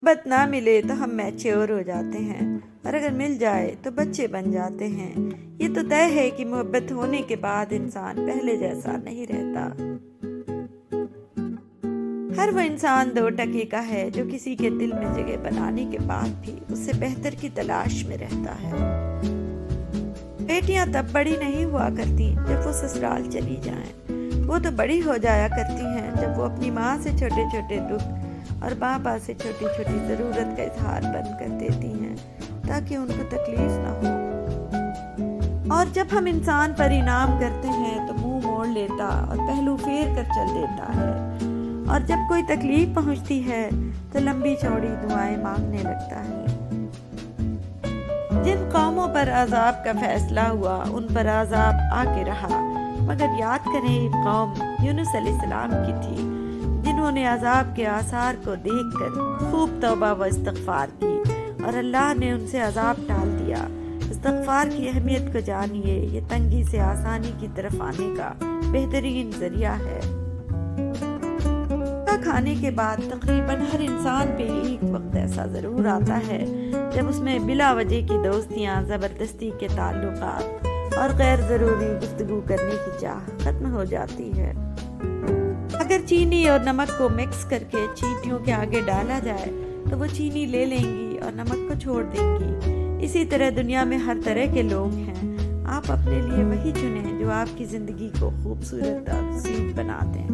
محبت نہ ملے تو ہم میچور ہو جاتے ہیں، اور اگر مل جائے تو بچے بن جاتے ہیں۔ یہ تو طے ہے کہ محبت ہونے کے بعد انسان پہلے جیسا نہیں رہتا۔ ہر وہ انسان 2 کا ہے جو کسی کے دل میں جگہ بنانے کے بعد بھی اس سے بہتر کی تلاش میں رہتا ہے۔ بیٹیاں تب بڑی نہیں ہوا کرتی جب وہ سسرال چلی جائیں، وہ تو بڑی ہو جایا کرتی ہیں جب وہ اپنی ماں سے چھوٹے چھوٹے دکھ اور بابا سے چھوٹی چھوٹی ضرورت کا اظہار بند کر دیتی ہیں تاکہ ان کو تکلیف نہ ہو۔ اور جب ہم انسان پر انعام کرتے ہیں تو منہ موڑ لیتا اور پہلو پھیر کر چل دیتا ہے، اور جب کوئی تکلیف پہنچتی ہے تو لمبی چوڑی دعائیں مانگنے لگتا ہے۔ جن قوموں پر عذاب کا فیصلہ ہوا ان پر عذاب آ کے رہا، مگر یاد کریں ایک قوم یونس علیہ السلام کی تھی جنہوں نے عذاب کے آثار کو دیکھ کر خوب توبہ و استغفار کی، اور اللہ نے ان سے عذاب ٹال دیا۔ استغفار کی اہمیت کو جانیے، یہ تنگی سے آسانی کی طرف آنے کا بہترین ذریعہ ہے۔ کھانے کے بعد تقریباً ہر انسان پہ ایک وقت ایسا ضرور آتا ہے جب اس میں بلا وجہ کی دوستیاں، زبردستی کے تعلقات اور غیر ضروری گفتگو کرنے کی چاہ ختم ہو جاتی ہے۔ اگر چینی اور نمک کو مکس کر کے چیٹیوں کے آگے ڈالا جائے تو وہ چینی لے لیں گی اور نمک کو چھوڑ دیں گی۔ اسی طرح دنیا میں ہر طرح کے لوگ ہیں، آپ اپنے لیے وہی چنیں جو آپ کی زندگی کو خوبصورت اور سیدھ بنا دیں۔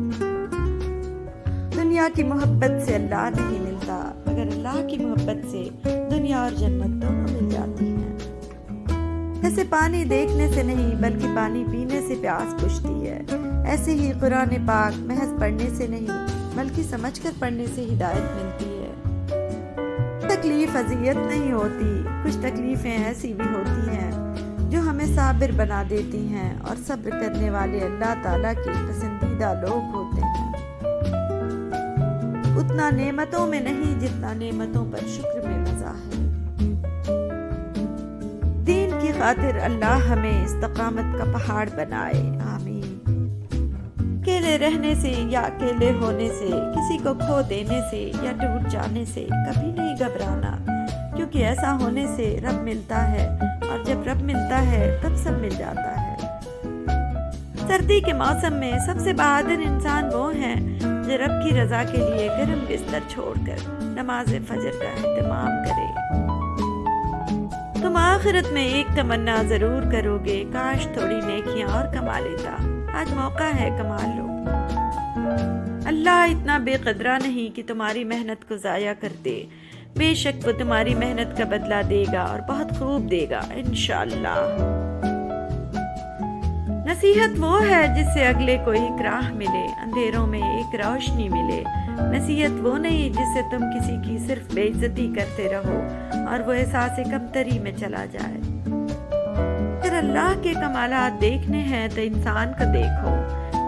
دنیا کی محبت سے اللہ نہیں ملتا، مگر اللہ کی محبت سے دنیا اور جنت دونوں مل جاتی ہیں۔ ایسے پانی دیکھنے سے نہیں بلکہ پانی پینے سے پیاس بجھتی ہے، ایسے ہی قرآن پاک محض پڑھنے سے نہیں بلکہ سمجھ کر پڑھنے سے ہدایت ملتی ہے۔ تکلیف اذیت نہیں ہوتی، کچھ تکلیفیں ایسی بھی ہوتی ہیں جو ہمیں صابر بنا دیتی ہیں، اور صبر کرنے والے اللہ تعالیٰ کے پسندیدہ لوگ ہوتے ہیں۔ اتنا نعمتوں میں نہیں جتنا نعمتوں پر شکر میں مزہ ہے۔ دین کی خاطر اللہ ہمیں استقامت کا پہاڑ بنائے، آمین۔ اکیلے رہنے سے یا اکیلے ہونے سے، کسی کو کھو دینے سے یا ٹوٹ جانے سے کبھی نہیں گھبرانا، کیونکہ ایسا ہونے سے رب ملتا ہے، اور جب رب ملتا ہے تب سب مل جاتا ہے۔ سردی کے موسم میں سب سے بہادر انسان وہ ہیں جو رب کی رضا کے لیے گرم بستر چھوڑ کر نماز فجر کا اہتمام کرے۔ تم آخرت میں ایک تمنا ضرور کرو گے، کاش تھوڑی نیکیاں اور کما لیتا، آج موقع ہے کما لو۔ اللہ اتنا بے قدرہ نہیں کہ تمہاری محنت کو ضائع کر دے، بے شک وہ تمہاری محنت کا بدلہ دے گا اور بہت خوب دے گا انشاءاللہ۔ نصیحت وہ ہے جس سے اگلے کو ایک راہ ملے، اندھیروں میں ایک روشنی ملے۔ نصیحت وہ نہیں جس سے تم کسی کی صرف بے عزتی کرتے رہو اور وہ احساس کمتری میں چلا جائے۔ اگر اللہ کے کمالات دیکھنے ہیں تو انسان کو دیکھو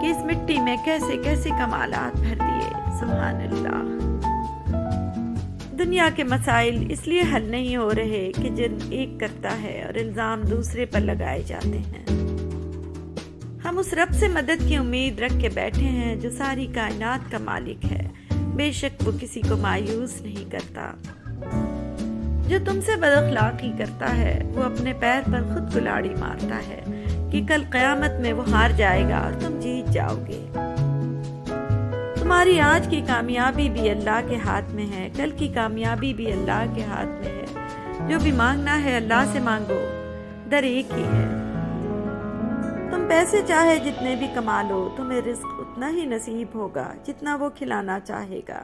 کہ اس مٹی میں کیسے کیسے کمالات بھر دیے، سبحان اللہ۔ دنیا کے مسائل اس لیے حل نہیں ہو رہے کہ جن ایک کرتا ہے اور الزام دوسرے پر لگائے جاتے ہیں۔ ہم اس رب سے مدد کی امید رکھ کے بیٹھے ہیں جو ساری کائنات کا مالک ہے، بے شک وہ کسی کو مایوس نہیں کرتا۔ جو تم سے بد اخلاقی کرتا ہے وہ اپنے پیر پر خود کلاڑی مارتا ہے کہ کل قیامت میں وہ ہار جائے گا اور تم جیت جاؤ گے۔ تمہاری آج کی کامیابی بھی اللہ کے ہاتھ میں ہے، کل کی کامیابی بھی اللہ کے ہاتھ میں ہے۔ جو بھی مانگنا ہے اللہ سے مانگو، در ایک ہی ہے۔ تم پیسے چاہے جتنے بھی کما لو، تمہیں رزق اتنا ہی نصیب ہوگا جتنا وہ کھلانا چاہے گا،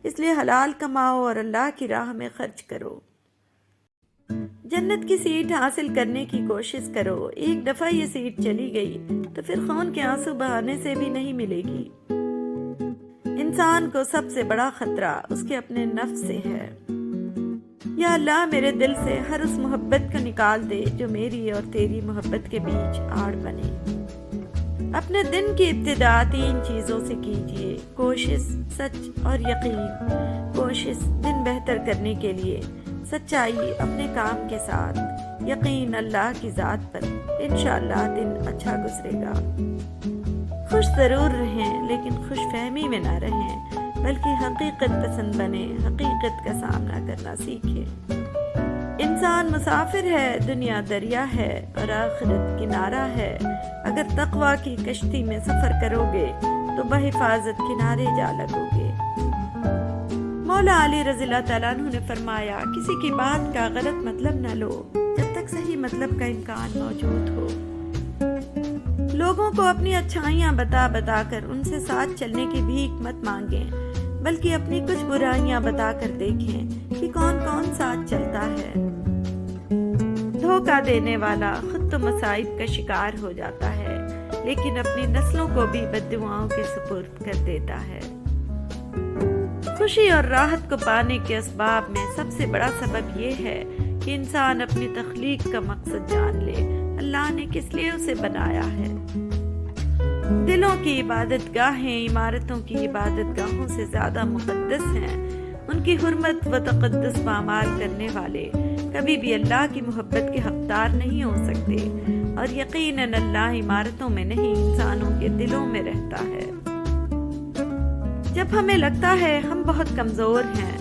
اس لیے حلال کماؤ اور اللہ کی راہ میں خرچ کرو۔ جنت کی سیٹ حاصل کرنے کی کوشش کرو، ایک دفعہ یہ سیٹ چلی گئی تو پھر خون کے آنسو بہانے سے بھی نہیں ملے گی۔ انسان کو سب سے بڑا خطرہ اس کے اپنے نفس سے ہے۔ یا اللہ میرے دل سے ہر اس محبت کو نکال دے جو میری اور تیری محبت کے بیچ آڑ بنے۔ اپنے دن کی ابتدا 3 چیزوں سے کیجیے، کوشش، سچ اور یقین۔ کوشش دن بہتر کرنے کے لیے، سچائی اپنے کام کے ساتھ، یقین اللہ کی ذات پر، انشاءاللہ دن اچھا گزرے گا۔ خوش ضرور رہیں لیکن خوش فہمی میں نہ رہیں، بلکہ حقیقت پسند بنے، حقیقت کا سامنا کرنا سیکھے۔ انسان مسافر ہے، دنیا دریا ہے اور آخرت کنارہ ہے۔ اگر تقویٰ کی کشتی میں سفر کرو گے تو بحفاظت کنارے جا لگو گے۔ مولا علی رضی اللہ تعالیٰ عنہ نے فرمایا، کسی کی بات کا غلط مطلب نہ لو جب تک صحیح مطلب کا امکان موجود ہو۔ لوگوں کو اپنی اچھائیاں بتا بتا کر ان سے ساتھ چلنے کی بھیک مت مانگیں، بلکہ اپنی کچھ برائیاں بتا کر دیکھیں کہ کون کون ساتھ چلتا ہے۔ دھوکہ دینے والا خود تو مصائب کا شکار ہو جاتا ہے، لیکن اپنی نسلوں کو بھی بددعاؤں کے سپرد کر دیتا ہے۔ خوشی اور راحت کو پانے کے اسباب میں سب سے بڑا سبب یہ ہے کہ انسان اپنی تخلیق کا مقصد جان لے، اللہ نے کس لیے اسے بنایا ہے۔ دلوں کی عبادت گاہیں عمارتوں کی عبادت گاہوں سے زیادہ مقدس ہیں۔ ان کی حرمت و تقدس پامال کرنے والے کبھی بھی اللہ کی محبت کے حقدار نہیں ہو سکتے، اور یقیناً اللہ عمارتوں میں نہیں انسانوں کے دلوں میں رہتا ہے۔ جب ہمیں لگتا ہے ہم بہت کمزور ہیں،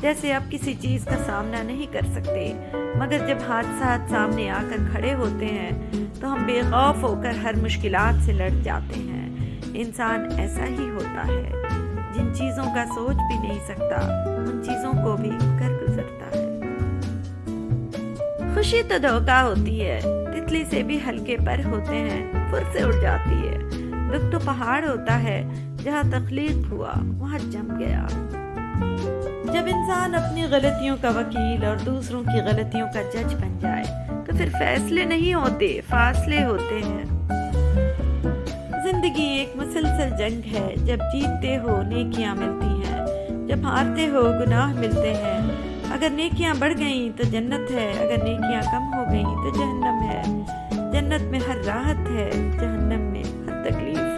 جیسے اب کسی چیز کا سامنا نہیں کر سکتے، مگر جب حادثات سامنے آ کر کھڑے ہوتے ہیں تو ہم بے خوف ہو کر ہر مشکلات سے لڑ جاتے ہیں۔ انسان ایسا ہی ہوتا ہے، جن چیزوں کا سوچ بھی نہیں سکتا ان چیزوں کو بھی کر گزرتا ہے۔ خوشی تو دھوکہ ہوتی ہے، تتلی سے بھی ہلکے پر ہوتے ہیں، پھر سے اڑ جاتی ہے۔ دکھ تو پہاڑ ہوتا ہے، جہاں تخلیق ہوا وہاں جم گیا۔ جب انسان اپنی غلطیوں کا وکیل اور دوسروں کی غلطیوں کا جج بن جائے تو پھر فیصلے نہیں ہوتے، فاصلے ہوتے ہیں۔ زندگی ایک مسلسل جنگ ہے، جب جیتتے ہو نیکیاں ملتی ہیں، جب ہارتے ہو گناہ ملتے ہیں۔ اگر نیکیاں بڑھ گئیں تو جنت ہے، اگر نیکیاں کم ہو گئیں تو جہنم ہے۔ جنت میں ہر راحت ہے، جہنم میں ہر تکلیف ہے۔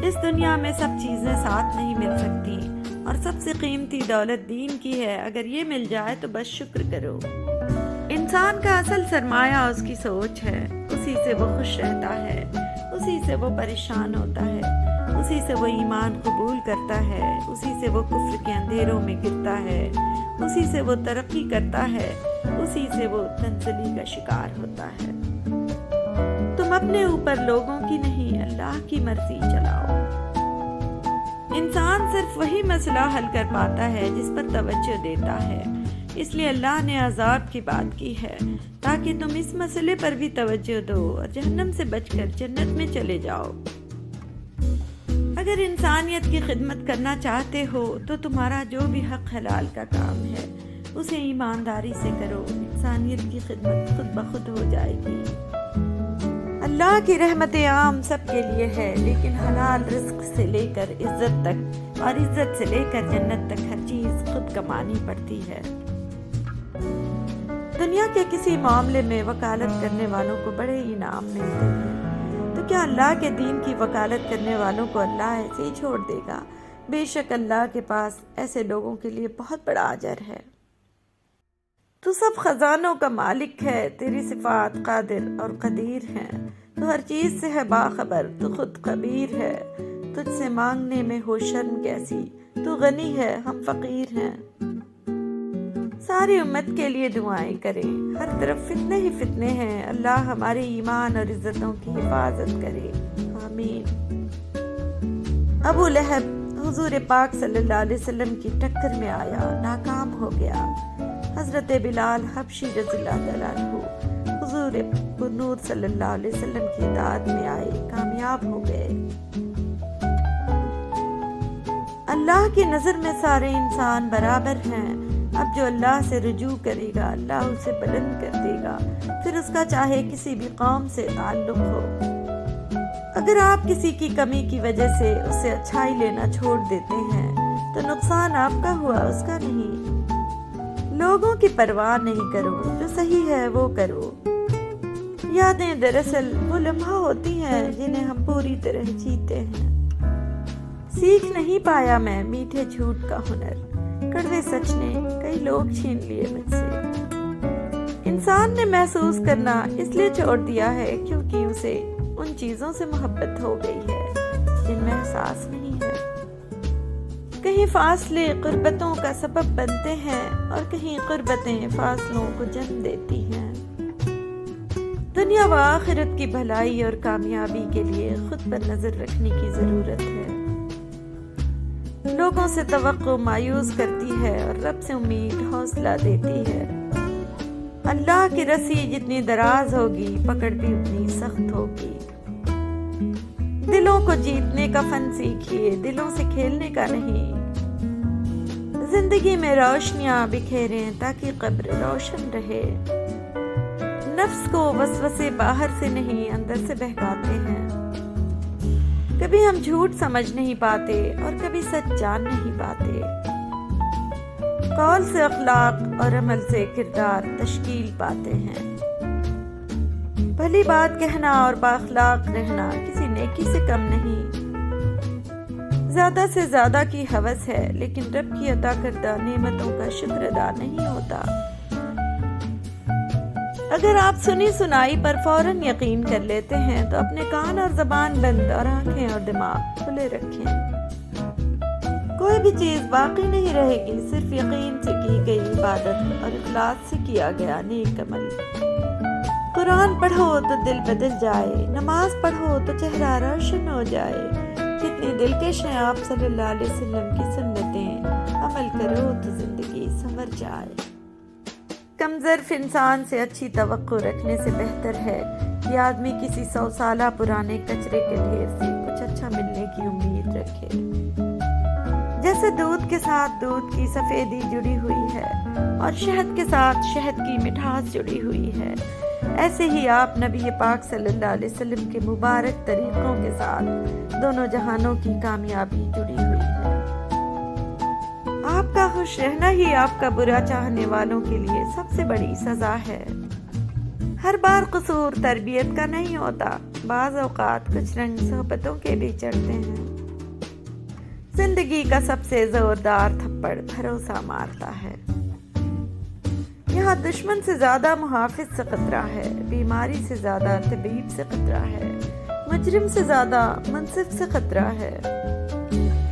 اس دنیا میں سب چیزیں ساتھ نہیں مل سکتی، اور سب سے قیمتی دولت دین کی ہے۔ اگر یہ مل جائے تو بس شکر کرو۔ انسان کا اصل سرمایہ اس کی سوچ ہے، اسی سے وہ خوش رہتا ہے، اسی سے وہ پریشان ہوتا ہے، اسی سے وہ ایمان قبول کرتا ہے، اسی سے وہ کفر کے اندھیروں میں گرتا ہے، اسی سے وہ ترقی کرتا ہے، اسی سے وہ تنزلی کا شکار ہوتا ہے۔ تم اپنے اوپر لوگوں کی نہیں اللہ کی مرضی چلاؤ۔ انسان صرف وہی مسئلہ حل کر پاتا ہے جس پر توجہ دیتا ہے، اس لیے اللہ نے عذاب کی بات کی ہے تاکہ تم اس مسئلے پر بھی توجہ دو اور جہنم سے بچ کر جنت میں چلے جاؤ۔ اگر انسانیت کی خدمت کرنا چاہتے ہو تو تمہارا جو بھی حق حلال کا کام ہے اسے ایمانداری سے کرو، انسانیت کی خدمت خود بخود ہو جائے گی۔ اللہ کی رحمت عام سب کے لیے ہے، لیکن حلال رزق سے لے کر عزت تک اور عزت سے لے کر جنت تک ہر چیز خود کمانی پڑتی ہے۔ دنیا کے کسی معاملے میں وکالت کرنے والوں کو بڑے انعام ملتے ہیں، تو کیا اللہ کے دین کی وکالت کرنے والوں کو اللہ ایسے ہی چھوڑ دے گا؟ بے شک اللہ کے پاس ایسے لوگوں کے لیے بہت بڑا اجر ہے۔ تو سب خزانوں کا مالک ہے، تیری صفات قادر اور قدیر ہیں، تو ہر چیز سے ہے باخبر، تو خود خبیر ہے، تجھ سے مانگنے میں ہو شرم کیسی، تو غنی ہے ہم فقیر ہیں۔ ساری امت کے لیے دعائیں کریں، ہر طرف فتنے ہی فتنے ہیں، اللہ ہمارے ایمان اور عزتوں کی حفاظت کرے، آمین۔ ابو لہب حضور پاک صلی اللہ علیہ وسلم کی ٹکر میں آیا، ناکام ہو گیا۔ حضرت بلال حبشی رضی اللہ تعالیٰ عنہ حضور نور صلی اللہ علیہ وسلم کی اطاعت میں آئے، کامیاب ہو گئے۔ اللہ کی نظر میں سارے انسان برابر ہیں۔ اب جو اللہ سے رجوع کرے گا اللہ اسے بلند کر دے گا، پھر اس کا چاہے کسی بھی قوم سے تعلق ہو۔ اگر آپ کسی کی کمی کی وجہ سے اس سے اچھائی لینا چھوڑ دیتے ہیں تو نقصان آپ کا ہوا، اس کا نہیں۔ لوگوں کی پرواہ نہیں کرو، جو صحیح ہے وہ کرو۔ یادیں دراصل وہ لمحہ ہوتی ہیں جنہیں ہم پوری طرح جیتے ہیں۔ سیکھ نہیں پایا میں میٹھے جھوٹ کا ہنر، کڑوے سچ نے کئی لوگ چھین لیے مجھ سے۔ انسان نے محسوس کرنا اس لیے چھوڑ دیا ہے کیونکہ اسے ان چیزوں سے محبت ہو گئی ہے جن میں احساس نہیں ہے۔ کہیں فاصلے قربتوں کا سبب بنتے ہیں اور کہیں قربتیں فاصلوں کو جنم دیتی ہیں۔ دنیا و آخرت کی بھلائی اور کامیابی کے لیے خود پر نظر رکھنے کی ضرورت ہے۔ لوگوں سے توقع مایوس کرتی ہے اور رب سے امید حوصلہ دیتی ہے۔ اللہ کی رسی جتنی دراز ہوگی پکڑ بھی اتنی سخت ہوگی۔ دلوں کو جیتنے کا فن سیکھیے، دلوں سے کھیلنے کا نہیں۔ زندگی میں روشنیاں بکھیریں تاکہ قبر روشن رہے۔ نفس کو وسوسے باہر سے نہیں اندر سے بہکاتے ہیں۔ کبھی ہم جھوٹ سمجھ نہیں پاتے اور کبھی سچ جان نہیں پاتے۔ قول سے اخلاق اور عمل سے کردار تشکیل پاتے ہیں۔ بھلی بات کہنا اور بااخلاق رہنا کسی نیکی سے کم نہیں۔ زیادہ سے زیادہ کی ہوس ہے لیکن رب کی عطا کردہ نعمتوں کا شکر ادا نہیں ہوتا۔ اگر آپ سنی سنائی پر فوراً یقین کر لیتے ہیں تو اپنے کان اور زبان بند اور آنکھیں اور دماغ کھلے رکھیں۔ کوئی بھی چیز باقی نہیں رہے گی، صرف یقین سے کی گئی عبادت اور اخلاص سے کیا گیا نیک عمل۔ قرآن پڑھو تو دل بدل جائے، نماز پڑھو تو چہرہ روشن ہو جائے۔ کتنی دلکش ہیں آپ صلی اللہ علیہ وسلم کی سنتیں، عمل کرو تو زندگی سنور جائے۔ کمظرف انسان سے اچھی توقع رکھنے سے بہتر ہے کہ آدمی کسی 100 سالہ پرانے کچرے کے ڈھیر سے کچھ اچھا ملنے کی امید رکھے۔ جیسے دودھ کے ساتھ دودھ کی سفیدی جڑی ہوئی ہے اور شہد کے ساتھ شہد کی مٹھاس جڑی ہوئی ہے، ایسے ہی آپ نبی پاک صلی اللہ علیہ وسلم کے مبارک طریقوں کے ساتھ دونوں جہانوں کی کامیابی جڑی ہوئی ہے۔ آپ کا خوش رہنا ہی آپ کا برا چاہنے والوں کے لیے سب سے بڑی سزا ہے۔ ہر بار قصور تربیت کا نہیں ہوتا، بعض اوقات کچھ رنگ صحبتوں کے بھی چڑھتے ہیں۔ زندگی کا سب سے زوردار تھپڑ بھروسہ مارتا ہے۔ یہاں دشمن سے زیادہ محافظ سے خطرہ ہے، بیماری سے زیادہ طبیب سے خطرہ ہے، مجرم سے زیادہ منصف سے خطرہ ہے۔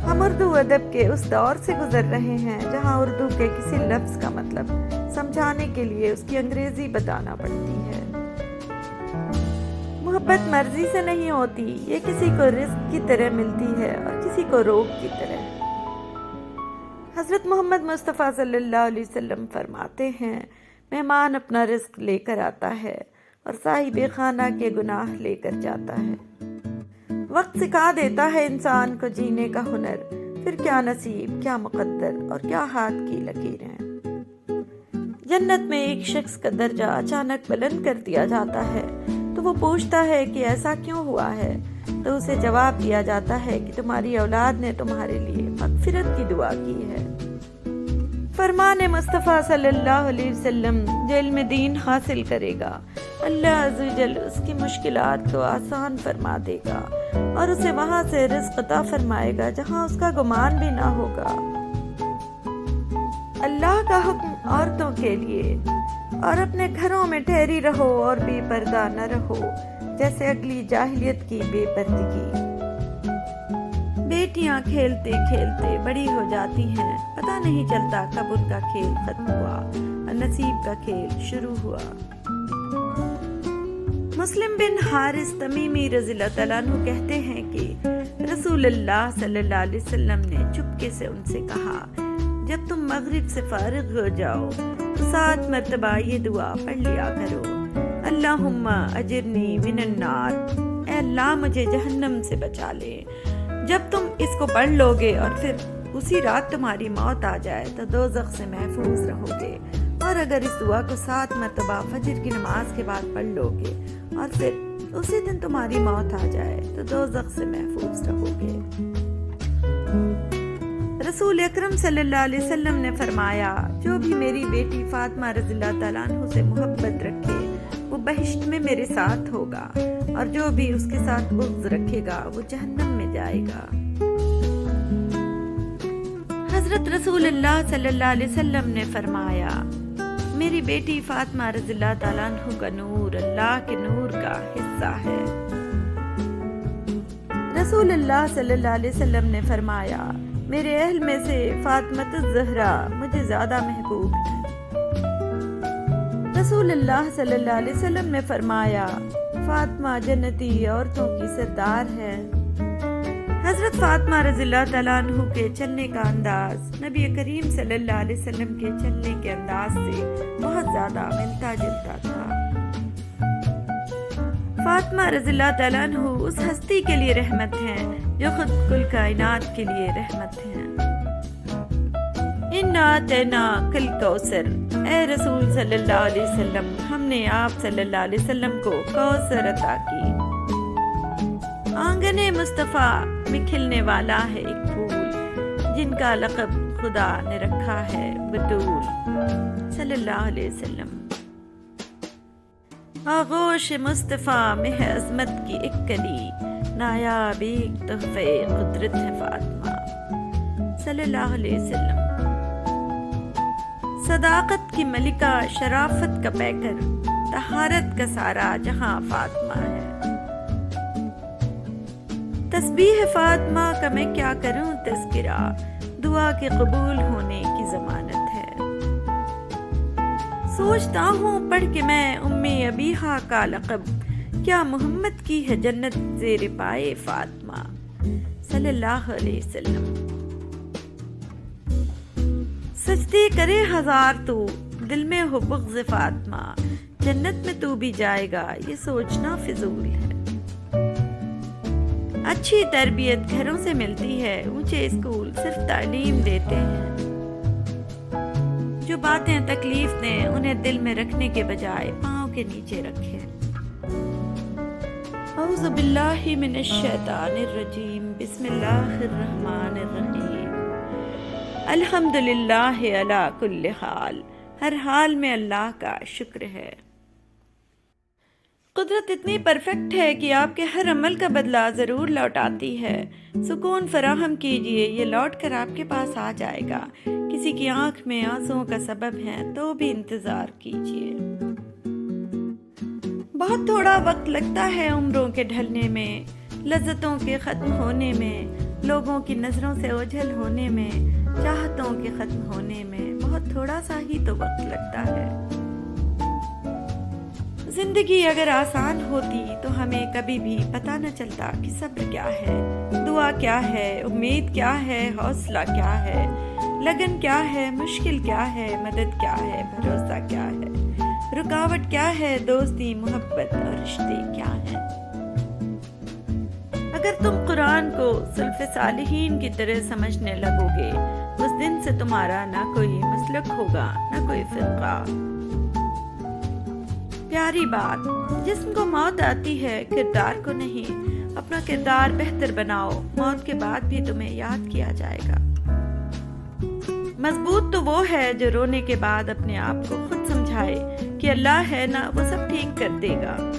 ہم اردو ادب کے اس دور سے گزر رہے ہیں جہاں اردو کے کسی لفظ کا مطلب سمجھانے کے لیے اس کی انگریزی بتانا پڑتی ہے۔ محبت مرضی سے نہیں ہوتی، یہ کسی کو رزق کی طرح ملتی ہے اور کسی کو روگ کی طرح۔ حضرت محمد مصطفیٰ صلی اللہ علیہ وسلم فرماتے ہیں، مہمان اپنا رزق لے کر آتا ہے اور صاحب خانہ کے گناہ لے کر جاتا ہے۔ وقت سکھا دیتا ہے انسان کو جینے کا ہنر، پھر کیا نصیب، کیا مقدر اور کیا ہاتھ کی لکیریں۔ جنت میں ایک شخص کا درجہ اچانک بلند کر دیا جاتا ہے تو وہ پوچھتا ہے کہ ایسا کیوں ہوا ہے، تو اسے جواب دیا جاتا ہے کہ تمہاری اولاد نے تمہارے لیے مغفرت کی دعا کی ہے۔ فرمان مصطفیٰ صلی اللہ علیہ وسلم، جو علم دین حاصل کرے گا اللہ عز و جل اس کی مشکلات کو آسان فرما دے گا اور اسے وہاں سے رزق عطا فرمائے گا جہاں اس کا گمان بھی نہ ہوگا۔ اللہ کا حکم عورتوں کے لیے، اور اپنے گھروں میں ٹھہری رہو اور بے پردہ نہ رہو جیسے اگلی جاہلیت کی بے پردگی۔ بیٹیاں کھیلتے کھیلتے بڑی ہو جاتی ہیں، پتہ نہیں چلتا کب ان کا کھیل ختم ہوا اور نصیب کا کھیل شروع ہوا۔ مسلم بن حارث تمیمی رضی اللہ تعالیٰ عنہ کہتے ہیں کہ رسول اللہ صلی اللہ علیہ وسلم نے چپکے سے ان سے کہا، جب تم مغرب سے فارغ ہو جاؤ تو 7 مرتبہ یہ دعا پڑھ لیا کرو، اللہم اجرنی من النار، اے اللہ مجھے جہنم سے بچا لے۔ جب تم اس کو پڑھ لو گے اور پھر اسی رات تمہاری موت آ جائے تو دوزخ سے محفوظ رہو گے، اور اگر اس دعا کو 7 مرتبہ فجر کی نماز کے بعد پڑھ لو گے اور پھر اسی دن تمہاری موت آ جائے تو دوزخ سے محفوظ رہو گے۔ رسول اکرم صلی اللہ علیہ وسلم نے فرمایا، جو بھی میری بیٹی فاطمہ رضی اللہ تعالیٰ عنہ سے محبت رکھے وہ بہشت میں میرے ساتھ ہوگا، اور جو بھی اس کے ساتھ بغض رکھے گا وہ جہنم میں جائے گا۔ حضرت رسول اللہ صلی اللہ علیہ وسلم نے فرمایا، میری بیٹی فاطمہ رضی اللہ تعالیٰ عنہ کا نور اللہ کے نور کا حصہ ہے۔ رسول اللہ صلی اللہ علیہ وسلم نے فرمایا، میرے اہل میں سے فاطمہ الزہرا مجھے زیادہ محبوب ہے۔ رسول اللہ صلی اللہ علیہ وسلم نے فرمایا فاطمہ جنتی عورتوں کی سردار ہے۔ حضرت فاطمہ رضی اللہ تعالیٰ عنہ کے چلنے کا انداز نبی کریم صلی اللہ علیہ وسلم کے چلنے کے انداز سے بہت زیادہ ملتا جلتا تھا۔ فاطمہ رضی اللہ تعالیٰ عنہ اس ہستی کے لیے رحمت ہیں جو خود کل کائنات کے لیے رحمت ہیں۔ اِنَّا أَعْطَيْنَاكَ الْكَوْثَرَ، اے رسول صلی اللہ علیہ وسلم، ہم نے آپ صلی اللہ علیہ وسلم کو کوثر عطا کی۔ آنگن مصطفیٰ میں کھلنے والا ہے ایک پھول جن کا لقب خدا نے رکھا ہے بطول صلی اللہ علیہ وسلم۔ آغوش مصطفیٰ میں ہے عظمت کی ایک کلی، نایاب ایک تحفہ قدرت ہے فاطمہ صلی اللہ علیہ وسلم۔ صداقت کی ملکہ، شرافت کا پیکر، طہارت کا سارا جہاں فاطمہ ہے۔ تسبیح فاطمہ کا میں کیا کروں تذکرہ، دعا کے قبول ہونے کی ضمانت ہے۔ سوچتا ہوں پڑھ کے میں امی ابیہا کا لقب، کیا محمد کی ہے جنت زیر پائے فاطمہ صلی اللہ علیہ وسلم۔ سجدے کرے ہزار تو دل میں ہو بغض فاطمہ، جنت میں تو بھی جائے گا یہ سوچنا فضول ہے۔ اچھی تربیت گھروں سے ملتی ہے، اونچے اسکول صرف تعلیم دیتے ہیں۔ جو باتیں تکلیف دیں انہیں دل میں رکھنے کے بجائے پاؤں کے نیچے رکھیں۔ اعوذ باللہ من الشیطان الرجیم، بسم اللہ الرحمن الرحیم۔ الحمدللہ علی کل حال، ہر حال میں اللہ کا شکر ہے۔ قدرت اتنی پرفیکٹ ہے کہ آپ کے ہر عمل کا بدلہ ضرور لوٹاتی ہے۔ سکون فراہم کیجئے، یہ لوٹ کر آپ کے پاس آ جائے گا۔ کسی کی آنکھ میں آنسوؤں کا سبب ہے تو بھی انتظار کیجئے۔ بہت تھوڑا وقت لگتا ہے عمروں کے ڈھلنے میں، لذتوں کے ختم ہونے میں، لوگوں کی نظروں سے اوجھل ہونے میں، چاہتوں کے ختم ہونے میں بہت تھوڑا سا ہی تو وقت لگتا ہے۔ زندگی اگر آسان ہوتی تو ہمیں کبھی بھی پتہ نہ چلتا کہ صبر کیا ہے، دعا کیا ہے، امید کیا ہے، حوصلہ کیا ہے، لگن کیا ہے، مشکل کیا ہے، مدد کیا ہے، بھروسہ کیا ہے، رکاوٹ کیا ہے، دوستی، محبت اور رشتے کیا ہیں۔ اگر تم قرآن کو سلف صالحین کی طرح سمجھنے لگو گے، اس دن سے تمہارا نہ کوئی مسلک ہوگا، نہ کوئی فرقہ۔ پیاری بات، جسم کو موت آتی ہے، کردار کو نہیں۔ اپنا کردار بہتر بناؤ، موت کے بعد بھی تمہیں یاد کیا جائے گا۔ مضبوط تو وہ ہے جو رونے کے بعد اپنے آپ کو خود سمجھائے کہ اللہ ہے نا، وہ سب ٹھیک کر دے گا۔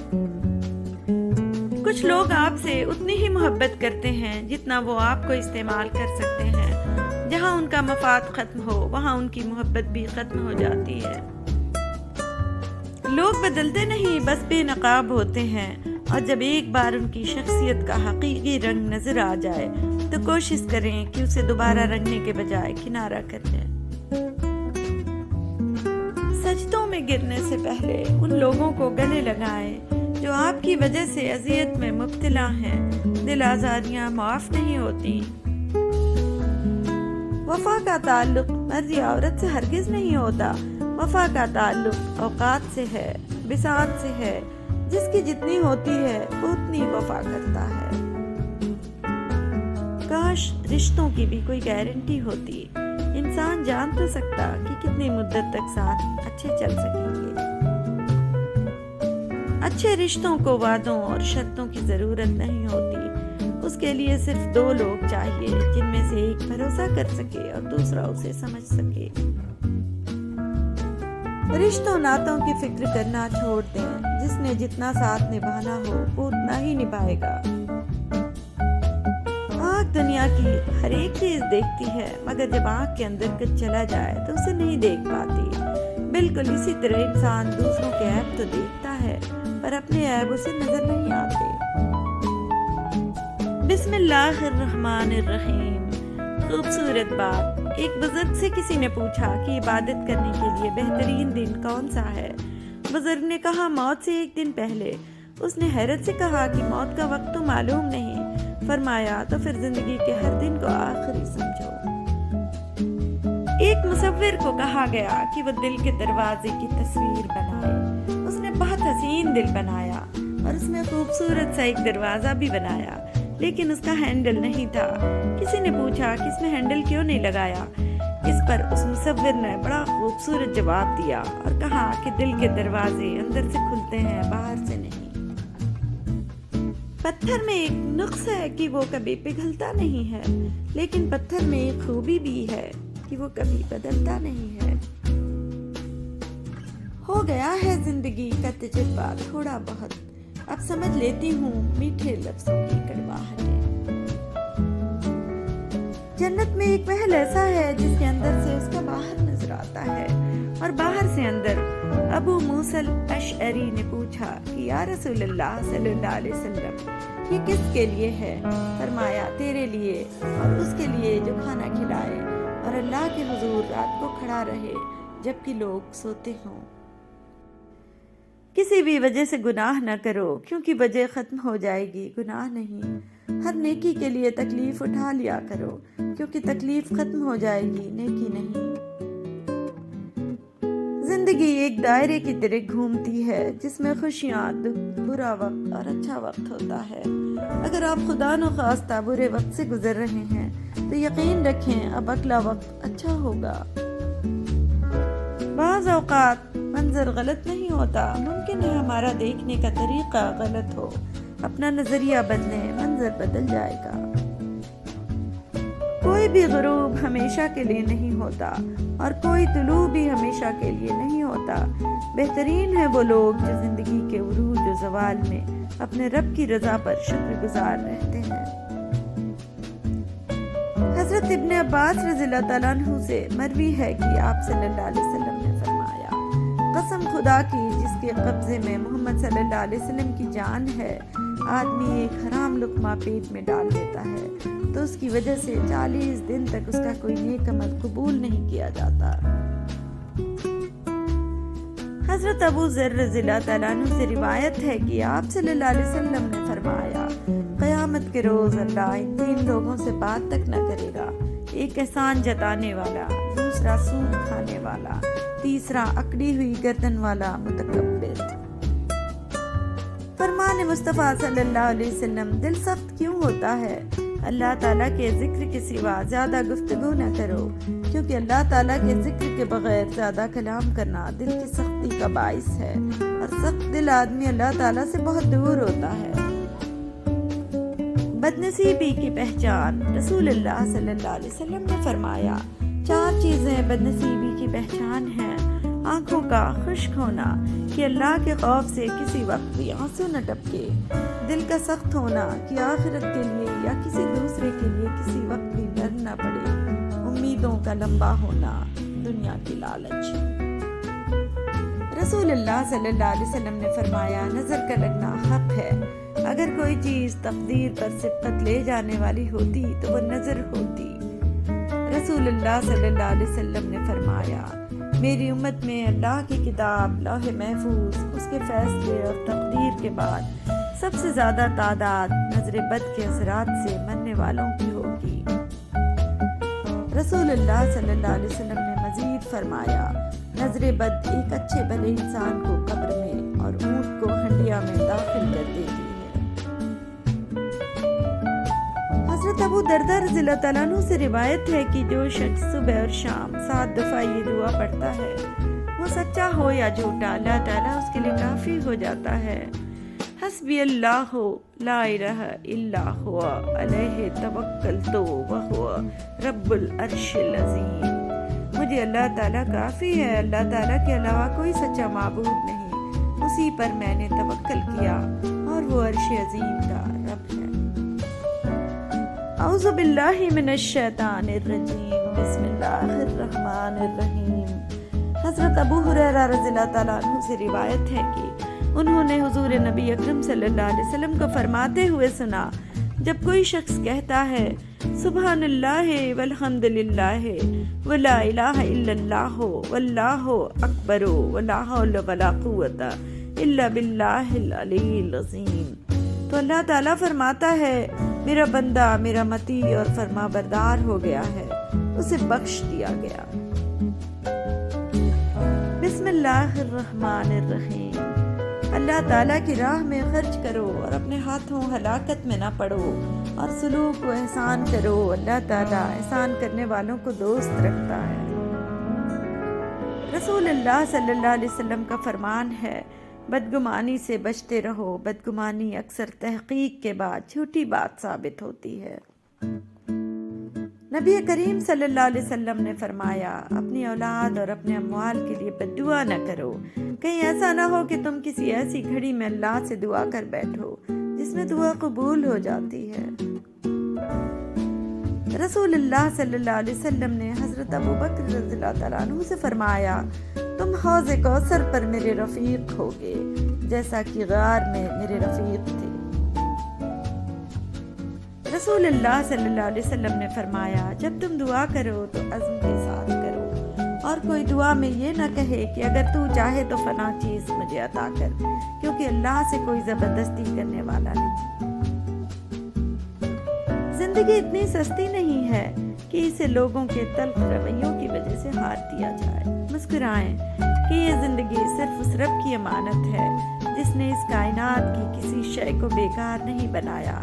کچھ لوگ آپ سے اتنی ہی محبت کرتے ہیں جتنا وہ آپ کو استعمال کر سکتے ہیں۔ جہاں ان کا مفاد ختم ہو، وہاں ان کی محبت بھی ختم ہو جاتی ہے۔ لوگ بدلتے نہیں، بس بے نقاب ہوتے ہیں، اور جب ایک بار ان کی شخصیت کا حقیقی رنگ نظر آ جائے تو کوشش کریں کہ اسے دوبارہ رنگنے کے بجائے کنارہ کر دیں۔ سجدوں میں گرنے سے پہلے ان لوگوں کو گلے لگائیں جو آپ کی وجہ سے اذیت میں مبتلا ہیں۔ دل آزاریاں معاف نہیں ہوتی۔ وفا کا تعلق مرد یا عورت سے ہرگز نہیں ہوتا۔ وفا کا تعلق اوقات سے ہے، بساط سے ہے۔ جس کی جتنی ہوتی ہے وہ اتنی وفا کرتا ہے۔ کاش رشتوں کی بھی کوئی گارنٹی ہوتی، انسان جان تو سکتا کہ کتنی مدت تک ساتھ اچھے چل سکیں گے۔ اچھے رشتوں کو وعدوں اور شرطوں کی ضرورت نہیں ہوتی، اس کے لیے صرف دو لوگ چاہیے جن میں سے ایک بھروسہ کر سکے اور دوسرا اسے سمجھ سکے۔ رشتوں ناتوں کی فکر کرنا چھوڑ دیں، جس نے جتنا ساتھ نبھانا ہو وہ اتنا ہی نبھائے گا۔ آنکھ دنیا کی ہر ایک چیز دیکھتی ہے، مگر جب آنکھ کے اندر کچھ چلا جائے تو اسے نہیں دیکھ پاتی۔ بالکل اسی طرح انسان دوسروں کے عیب تو دیکھتا ہے، پر اپنے عیب اسے نظر نہیں آتے۔ بسم اللہ الرحمن الرحیم۔ خوبصورت بات۔ ایک بزرگ سے کسی نے پوچھا کہ عبادت کرنے کے لیے بہترین دن کون سا ہے؟ بزرگ نے کہا موت سے ایک دن پہلے۔ اس نے حیرت سے کہا کہ موت کا وقت تو معلوم نہیں۔ فرمایا تو پھر زندگی کے ہر دن کو آخری سمجھو۔ ایک مصور کو کہا گیا کہ وہ دل کے دروازے کی تصویر بنائے۔ اس نے بہت حسین دل بنایا اور اس میں خوبصورت سا ایک دروازہ بھی بنایا، لیکن اس کا ہینڈل نہیں تھا۔ کسی نے پوچھا کہ اس میں ہینڈل کیوں نہیں لگایا؟ اس پر اس مصور نے بڑا خوبصورت جواب دیا اور کہا کہ دل کے دروازے اندر سے کھلتے ہیں، باہر سے نہیں۔ پتھر میں ایک نقص ہے کہ وہ کبھی پگھلتا نہیں ہے، لیکن پتھر میں ایک خوبی بھی ہے کہ وہ کبھی بدلتا نہیں ہے۔ ہو گیا ہے زندگی کا تجربہ تھوڑا بہت، اب سمجھ لیتی ہوں میٹھے لفظوں کی کڑواہٹیں۔ جنت میں ایک محل ایسا ہے جس کے اندر سے اس کا باہر نظر آتا ہے اور باہر سے اندر۔ ابو موسیٰ الاشعری نے پوچھا کہ یا رسول اللہ صلی اللہ علیہ وسلم، یہ کس کے لیے ہے؟ فرمایا تیرے لیے اور اس کے لیے جو کھانا کھلائے اور اللہ کے حضور رات کو کھڑا رہے جبکہ لوگ سوتے ہوں۔ کسی بھی وجہ سے گناہ نہ کرو، کیونکہ وجہ ختم ہو جائے گی، گناہ نہیں۔ ہر نیکی کے لیے تکلیف اٹھا لیا کرو، کیونکہ تکلیف ختم ہو جائے گی، نیکی نہیں۔ زندگی ایک دائرے کی طرح گھومتی ہے جس میں خوشیاں، دکھ، برا وقت اور اچھا وقت ہوتا ہے۔ اگر آپ خدا نخواستہ برے وقت سے گزر رہے ہیں تو یقین رکھیں اب اگلا وقت اچھا ہوگا۔ بعض اوقات منظر غلط نہیں ہوتا، ممکن ہے ہمارا دیکھنے کا طریقہ غلط ہو۔ اپنا نظریہ بدلیں، منظر بدل جائے گا۔ کوئی بھی غروب ہمیشہ کے لیے نہیں ہوتا اور کوئی طلوع بھی ہمیشہ کے لیے نہیں ہوتا۔ بہترین ہے وہ لوگ جو زندگی کے عروج و زوال میں اپنے رب کی رضا پر شکر گزار رہتے ہیں۔ حضرت ابن عباس رضی اللہ تعالیٰ عنہ سے مروی ہے کہ آپ صلی اللہ علیہ وسلم نے فرمایا، قسم خدا کی جس کے قبضے میں محمد صلی اللہ علیہ وسلم کی جان ہے، آدمی ایک حرام لقمہ پیٹ میں ڈال دیتا ہے تو اس کی وجہ سے 40 دن تک اس کا کوئی نیک عمل قبول نہیں کیا جاتا۔ حضرت ابو ذر رضی اللہ تعالیٰ عنہ سے روایت ہے کہ آپ صلی اللہ علیہ وسلم نے فرمایا، قیامت کے روز اللہ ان 3 لوگوں سے بات تک نہ کرے گا، ایک احسان جتانے والا، دوسرا سود کھانے والا، تیسرا اکڑی ہوئی گردن والا متکبر۔ فرمان مصطفیٰ صلی اللہ علیہ وسلم، دل سخت کیوں ہوتا ہے؟ اللہ تعالیٰ کے ذکر کے سوا زیادہ گفتگو نہ کرو، کیونکہ اللہ تعالیٰ کے ذکر کے بغیر زیادہ کلام کرنا دل کی سختی کا باعث ہے، اور سخت دل آدمی اللہ تعالیٰ سے بہت دور ہوتا ہے۔ بدنصیبی کی پہچان، رسول اللہ صلی اللہ علیہ وسلم نے فرمایا، 4 چیزیں بدنصیبی کی پہچان ہیں۔ آنکھوں کا خشک ہونا کہ اللہ کے خوف سے کسی وقت بھی آنسو نہ ٹپکے، دل کا سخت ہونا کہ آخرت کے لیے یا کسی دوسرے کے لیے کسی وقت بھی ڈر نہ پڑے، امیدوں کا لمبا ہونا، دنیا کی لالچ۔ رسول اللہ صلی اللہ علیہ وسلم نے فرمایا، نظر کا لگنا حق ہے، اگر کوئی چیز تقدیر پر سبقت لے جانے والی ہوتی تو وہ نظر ہوتی۔ رسول اللہ صلی اللہ علیہ وسلم نے فرمایا، میری امت میں اللہ کی کتاب لوح محفوظ، اس کے فیصلے اور تقدیر کے بعد سب سے زیادہ تعداد نظر بد کے اثرات سے مرنے والوں کی ہوگی۔ رسول اللہ صلی اللہ علیہ وسلم نے مزید فرمایا، نظر بد ایک اچھے بھلے انسان کو قبر میں اور اونٹ کو ہنڈیا میں داخل کر دیتی ہے۔ حضرت ابو دردہ رضی اللہ تعالیٰ عنہ سے روایت ہے کہ جو شخص صبح اور شام 7 دفعہ یہ دعا پڑھتا ہے، وہ سچا ہو یا جھوٹا، اللہ تعالیٰ اس کے لیے کافی ہو جاتا ہے۔ حسبی اللہ لا الہ الا ہوا علیہ توکلت وہو رب العرش العظیم۔ مجھے اللہ تعالیٰ کافی ہے، اللہ تعالیٰ کے علاوہ کوئی سچا معبود نہیں، اسی پر میں نے توکل کیا اور وہ عرش عظیم کا رب ہے۔ اعوذ باللہ من الشیطان الرجیم، بسم اللہ الرحمن الرحیم۔ حضرت ابو ہریرہ رضی اللہ تعالیٰ عنہ سے روایت ہے کہ انہوں نے حضور نبی اکرم صلی اللہ علیہ وسلم کو فرماتے ہوئے سنا، جب کوئی شخص کہتا ہے سبحان اللہ والحمد للہ ولا الہ الا اللہ واللہ اکبر ولا حول ولا قوت الا باللہ العلی العظیم، تو اللہ تعالیٰ فرماتا ہے میرا بندہ میرا مطیع اور فرما بردار ہو گیا ہے، اسے بخش دیا گیا۔ بسم اللہ الرحمن الرحیم، اللہ تعالیٰ کی راہ میں خرچ کرو اور اپنے ہاتھوں ہلاکت میں نہ پڑو، اور سلوک و احسان کرو، اللہ تعالیٰ احسان کرنے والوں کو دوست رکھتا ہے۔ رسول اللہ صلی اللہ علیہ وسلم کا فرمان ہے بدگمانی سے بچتے رہو، بدگمانی اکثر تحقیق کے بعد جھوٹی بات ثابت ہوتی ہے۔ نبی کریم صلی اللہ علیہ وسلم نے فرمایا اپنی اولاد اور اپنے اموال کے لیے بد دعا نہ کرو، کہیں ایسا نہ ہو کہ تم کسی ایسی گھڑی میں اللہ سے دعا کر بیٹھو جس میں دعا قبول ہو جاتی ہے۔ رسول اللہ صلی اللہ علیہ وسلم نے حضرت ابو بکر رضی اللہ تعالیٰ عنہ سے فرمایا تم حوض کوثر پر میرے رفیق ہوگے جیسا کہ غار میں میرے رفیق تھے۔ رسول اللہ صلی اللہ علیہ وسلم نے فرمایا جب تم دعا کرو تو عزم کے ساتھ کرو، اور کوئی دعا میں یہ نہ کہے کہ اگر تو چاہے تو فلاں چیز مجھے عطا کر، کیونکہ اللہ سے کوئی زبردستی کرنے والا نہیں۔ زندگی اتنی سستی نہیں ہے کہ اسے لوگوں کے تلخ رویوں کی وجہ سے ہار دیا جائے۔ مسکرائیں کہ یہ زندگی صرف اس رب کی امانت ہے جس نے اس کائنات کی کسی شے کو بیکار نہیں بنایا۔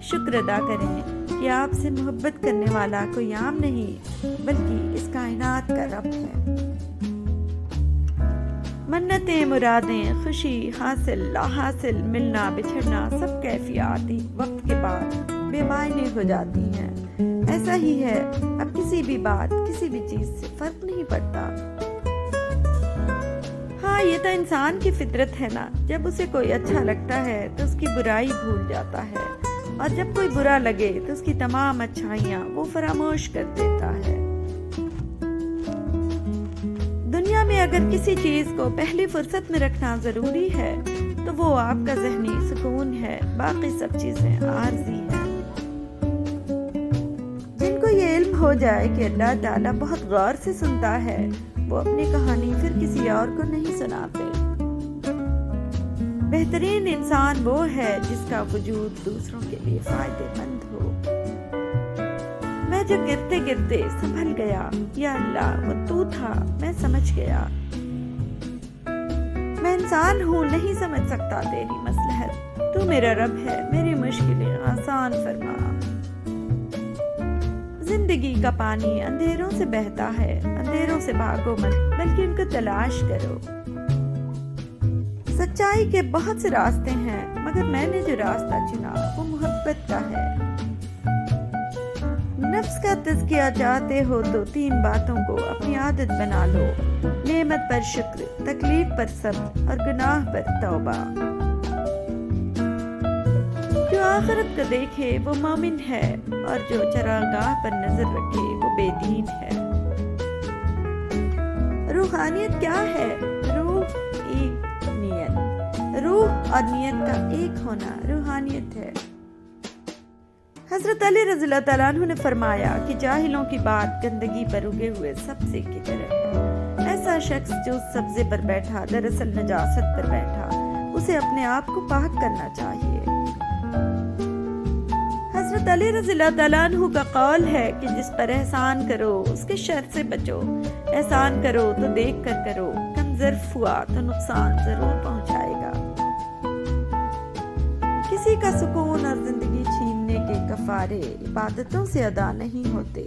شکر ادا کریں کہ آپ سے محبت کرنے والا کوئی عام نہیں بلکہ اس کائنات کا رب ہے۔ منتیں، مرادیں، خوشی، حاصل، لا حاصل، ملنا، بچھڑنا، سب کیفیات ہی وقت کے بعد بے معنی ہو جاتی ہیں۔ ایسا ہی ہے، اب کسی بھی بات کسی بھی چیز سے فرق نہیں پڑتا۔ ہاں یہ تو انسان کی فطرت ہے نا، جب اسے کوئی اچھا لگتا ہے تو اس کی برائی بھول جاتا ہے، اور جب کوئی برا لگے تو اس کی تمام اچھائیاں وہ فراموش کر دیتا ہے۔ دنیا میں اگر کسی چیز کو پہلی فرصت میں رکھنا ضروری ہے تو وہ آپ کا ذہنی سکون ہے، باقی سب چیزیں عارضی ہیں۔ جن کو یہ علم ہو جائے کہ اللہ تعالیٰ بہت غور سے سنتا ہے، وہ اپنی کہانی پھر کسی اور کو نہیں سناتے۔ بہترین انسان وہ ہے جس کا وجود دوسروں کے لیے فائدے مند ہو۔ میں جو گرتے گرتے سنبھل گیا، یا اللہ وہ تو تھا، میں سمجھ گیا۔ میں انسان ہوں، نہیں سمجھ سکتا تیری مصلحت، تو میرا رب ہے، میری مشکلیں آسان فرما۔ زندگی کا پانی اندھیروں سے بہتا ہے، اندھیروں سے بھاگو مت بلکہ ان کو تلاش کرو۔ سچائی کے بہت سے راستے ہیں، مگر میں نے جو راستہ چنا وہ محبت کا ہے۔ نفس کا تزکیہ چاہتے ہو تو 3 باتوں کو اپنی عادت بنا لو: نعمت پر شکر، تکلیف پر صبر اور گناہ پر توبہ۔ جو آخرت کو دیکھے وہ مومن ہے، اور جو چراگاہ پر نظر رکھے وہ بے دین ہے۔ روحانیت کیا ہے؟ روح اور نیت کا ایک ہونا روحانیت ہے۔ حضرت علی رضی اللہ تعالیٰ عنہ نے فرمایا کہ جاہلوں کی بات گندگی پر اگے ہوئے سبزے کی طرح ہے۔ ایسا شخص جو اس سبزے پر بیٹھا دراصل نجاست پر بیٹھا، اسے اپنے آپ کو پاک کرنا چاہیے۔ حضرت علی رضی اللہ تعالیٰ عنہ کا قول ہے کہ جس پر احسان کرو اس کے شر سے بچو، احسان کرو تو دیکھ کر کرو، کم ظرف ہوا تو نقصان ضرور پہنچائے گا۔ کسی کا سکون اور زندگی چھیننے کے کفارے عبادتوں سے ادا نہیں ہوتے۔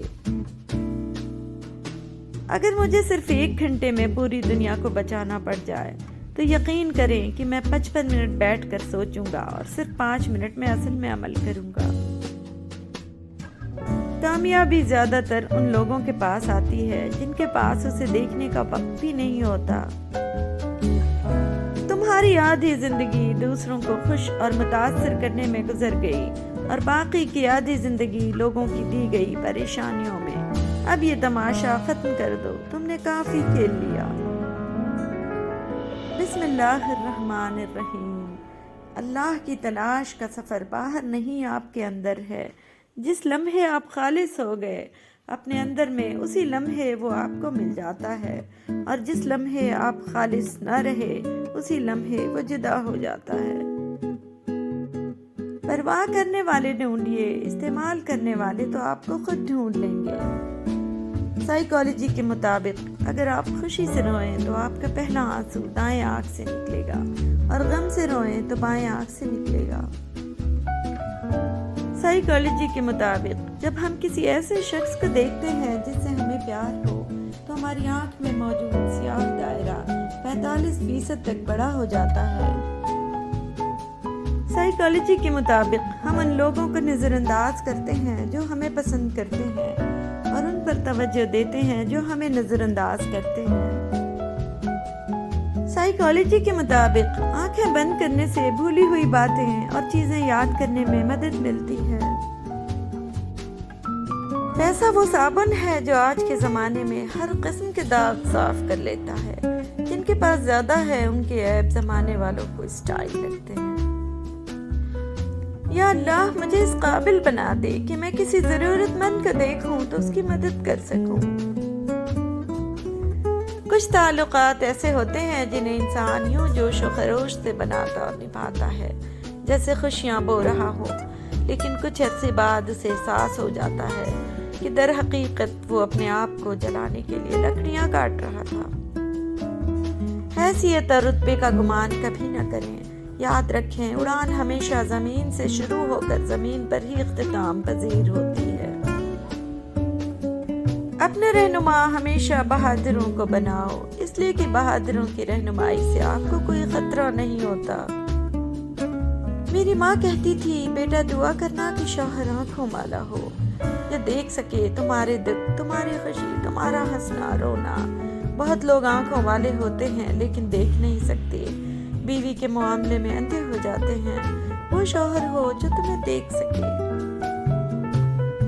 اگر مجھے صرف 1 گھنٹے میں پوری دنیا کو بچانا پڑ جائے تو یقین کریں کہ میں 55 منٹ بیٹھ کر سوچوں گا اور صرف 5 منٹ میں اصل میں عمل کروں گا۔ کامیابی زیادہ تر ان لوگوں کے پاس آتی ہے جن کے پاس اسے دیکھنے کا وقت بھی نہیں ہوتا۔ تمہاری آدھی زندگی دوسروں کو خوش اور متاثر کرنے میں گزر گئی، اور باقی کی آدھی زندگی لوگوں کی دی گئی پریشانیوں میں۔ اب یہ تماشا ختم کر دو، تم نے کافی کھیل لیا۔ بسم اللہ الرحمن الرحیم۔ اللہ کی تلاش کا سفر باہر نہیں آپ کے اندر ہے۔ جس لمحے آپ خالص ہو گئے اپنے اندر میں، اسی لمحے وہ آپ کو مل جاتا ہے، اور جس لمحے آپ خالص نہ رہے اسی لمحے وہ جدا ہو جاتا ہے۔ پرواہ کرنے والے ڈھونڈیے، استعمال کرنے والے تو آپ کو خود ڈھونڈ لیں گے۔ سائیکالوجی کے مطابق اگر آپ خوشی سے روئیں تو آپ کا پہلا آنسو دائیں آنکھ سے نکلے گا، اور غم سے روئیں تو بائیں آنکھ سے نکلے گا۔ سائیکالوجی کے مطابق جب ہم کسی ایسے شخص کو دیکھتے ہیں جس سے ہمیں پیار ہو تو ہماری آنکھ میں موجود سیاہ دائرہ 45% تک بڑا ہو جاتا ہے۔ سائیکالوجی کے مطابق ہم ان لوگوں کو نظر انداز کرتے ہیں جو ہمیں پسند کرتے ہیں، اور ان پر توجہ دیتے ہیں جو ہمیں نظر انداز کرتے ہیں۔ سائیکالوجی کے مطابق آنکھیں بند کرنے سے بھولی ہوئی باتیں اور چیزیں یاد کرنے میں مدد ملتی ہے۔ پیسہ وہ صابن ہے جو آج کے زمانے میں ہر قسم کے داغ صاف کر لیتا ہے۔ جن کے پاس زیادہ ہے ان کے عیب زمانے والوں کو اسٹائل لگتے ہیں۔ یا اللہ مجھے اس قابل بنا دے کہ میں کسی ضرورت مند کو دیکھوں تو اس کی مدد کر سکوں۔ کچھ تعلقات ایسے ہوتے ہیں جنہیں انسان یوں جوش و خروش سے بناتا اور نبھاتا ہے جیسے خوشیاں بو رہا ہو، لیکن کچھ عرصے بعد اسے احساس ہو جاتا ہے کہ در حقیقت وہ اپنے آپ کو جلانے کے لیے لکڑیاں کاٹ رہا تھا۔ حیثیت اور رتبے کا گمان کبھی نہ کریں۔ یاد رکھیں، اڑان ہمیشہ زمین سے شروع ہو کر زمین پر ہی اختتام پذیر ہوتی ہے۔ اپنے رہنما ہمیشہ بہادروں کو بناؤ، اس لیے کہ بہادروں کی رہنمائی سے آپ کو کوئی خطرہ نہیں ہوتا۔ میری ماں کہتی تھی، بیٹا دعا کرنا کہ شوہر آنکھوں والا ہو، جو دیکھ سکے تمہارے دکھ، تمہاری خوشی، تمہارا ہنسنا رونا۔ بہت لوگ آنکھوں والے ہوتے ہیں لیکن دیکھ نہیں سکتے، بیوی کے معاملے میں اندھے ہو جاتے ہیں۔ وہ شوہر ہو جو تمہیں دیکھ سکے۔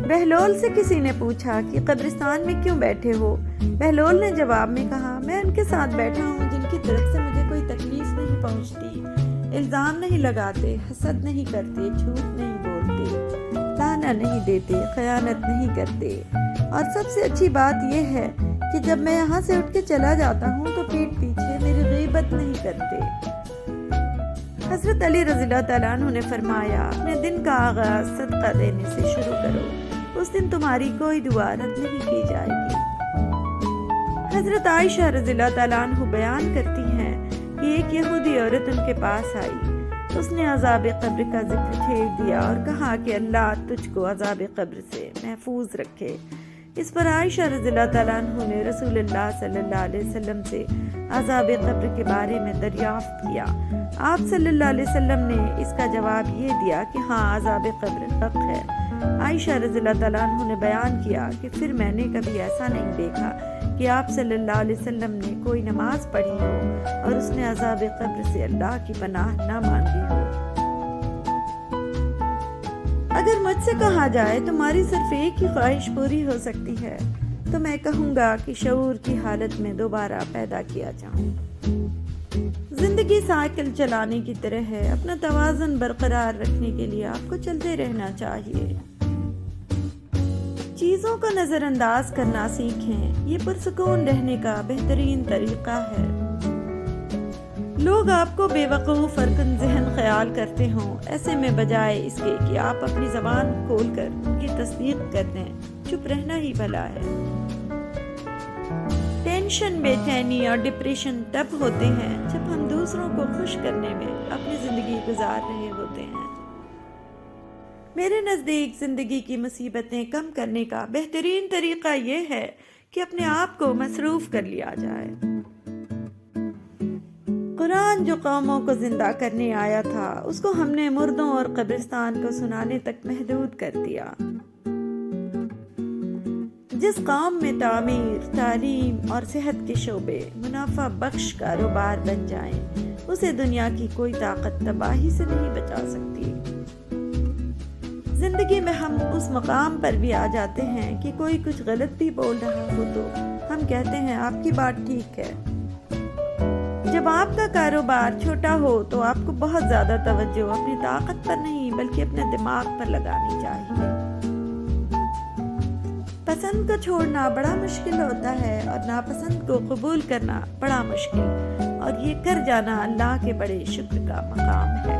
بہلول سے کسی نے پوچھا کہ قبرستان میں کیوں بیٹھے ہو؟ بہلول نے جواب میں کہا، میں ان کے ساتھ بیٹھا ہوں جن کی طرف سے مجھے کوئی تکلیف نہیں پہنچتی، الزام نہیں لگاتے، حسد نہیں کرتے، جھوٹ نہیں بولتے، تانا نہیں دیتے، خیانت نہیں کرتے، اور سب سے اچھی بات یہ ہے کہ جب میں یہاں سے اٹھ کے چلا جاتا ہوں تو پیٹھ پیچھے میری غیبت نہیں کرتے۔ حضرت علی رضی اللہ تعالیٰ عنہ نے فرمایا، اپنے دن کا آغاز صدقہ دینے سے شروع کرو، اس دن تمہاری کوئی دعا رد نہیں کی جائے گی۔ حضرت عائشہ رضی اللہ تعالیٰ عنہ بیان کرتی ہیں کہ ایک یہودی عورت ان کے پاس آئی، اس نے عذاب قبر کا ذکر چھیڑ دیا اور کہا کہ اللہ تجھ کو عذاب قبر سے محفوظ رکھے۔ اس پر عائشہ رضی اللہ تعالیٰ عنہ نے رسول اللہ صلی اللہ علیہ وسلم سے عذاب قبر کے بارے میں دریافت کیا۔ آپ صلی اللہ علیہ وسلم نے اس کا جواب یہ دیا کہ ہاں، عذاب قبر حق ہے۔ عائشہ رضی اللہ تعالیٰ عنہ نے بیان کیا کہ پھر میں نے کبھی ایسا نہیں دیکھا کہ آپ صلی اللہ علیہ وسلم نے کوئی نماز پڑھی ہو اور اس نے عذاب قبر سے اللہ کی پناہ نہ مانگی ہو۔ اگر مجھ سے کہا جائے تمہاری صرف ایک ہی خواہش پوری ہو سکتی ہے تو میں کہوں گا کہ شعور کی حالت میں دوبارہ پیدا کیا جاؤں۔ زندگی سائیکل چلانے کی طرح ہے، اپنا توازن برقرار رکھنے کے لیے آپ کو چلتے رہنا چاہیے۔ چیزوں کو نظر انداز کرنا سیکھیں، یہ پرسکون رہنے کا بہترین طریقہ ہے۔ لوگ آپ کو بے وقوف اور کن ذہن خیال کرتے ہوں، ایسے میں بجائے اس کے کہ آپ اپنی زبان کھول کر ان کی تصدیق کر دیں، چپ رہنا ہی بھلا ہے۔ ٹینشن، بے چینی اور ڈپریشن تب ہوتے ہیں جب ہم دوسروں کو خوش کرنے میں اپنی زندگی گزار رہے ہوتے ہیں۔ میرے نزدیک زندگی کی مصیبتیں کم کرنے کا بہترین طریقہ یہ ہے کہ اپنے آپ کو مصروف کر لیا جائے۔ قرآن جو قوموں کو زندہ کرنے آیا تھا، اس کو ہم نے مردوں اور قبرستان کو سنانے تک محدود کر دیا۔ جس قوم میں تعمیر، تعلیم اور صحت کے شعبے منافع بخش کاروبار بن جائیں، اسے دنیا کی کوئی طاقت تباہی سے نہیں بچا سکتی۔ زندگی میں ہم اس مقام پر بھی آ جاتے ہیں کہ کوئی کچھ غلط بھی بول رہا ہو تو ہم کہتے ہیں آپ کی بات ٹھیک ہے۔ جب جب آپ کا کاروبار چھوٹا ہو تو آپ کو بہت زیادہ توجہ اپنی طاقت پر نہیں بلکہ اپنے دماغ پر لگانی چاہیے۔ پسند کو چھوڑنا بڑا مشکل ہوتا ہے اور ناپسند کو قبول کرنا بڑا مشکل، اور یہ کر جانا اللہ کے بڑے شکر کا مقام ہے۔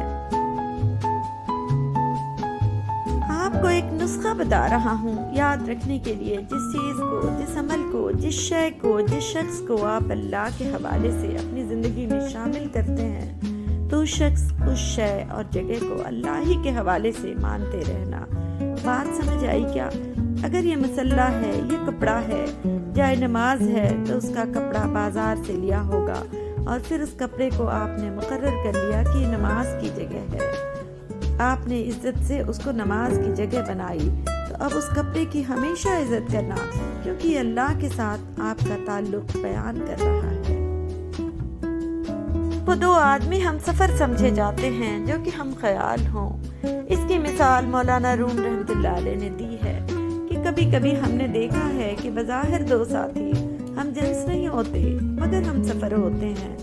آپ کو ایک نسخہ بتا رہا ہوں یاد رکھنے کے لیے، جس چیز کو، جس عمل کو، جس شے کو، جس شخص کو آپ اللہ کے حوالے سے اپنی زندگی میں شامل کرتے ہیں تو اس شخص، اس شے اور جگہ کو اللہ ہی کے حوالے سے مانتے رہنا۔ بات سمجھ آئی کیا؟ اگر یہ مسلح ہے، یہ کپڑا ہے، جائے نماز ہے، تو اس کا کپڑا بازار سے لیا ہوگا اور پھر اس کپڑے کو آپ نے مقرر کر لیا کہ یہ نماز کی جگہ ہے۔ آپ نے عزت سے اس کو نماز کی جگہ بنائی، تو اب اس کپڑے کی ہمیشہ عزت کرنا، کیونکہ یہ اللہ کے ساتھ آپ کا تعلق بیان کر رہا ہے۔ وہ دو آدمی ہم سفر سمجھے جاتے ہیں جو کہ ہم خیال ہوں۔ اس کی مثال مولانا روم رحمۃ اللہ علیہ نے دی ہے کہ کبھی کبھی ہم نے دیکھا ہے کہ بظاہر دو ساتھی ہم جنس نہیں ہوتے مگر ہم سفر ہوتے ہیں۔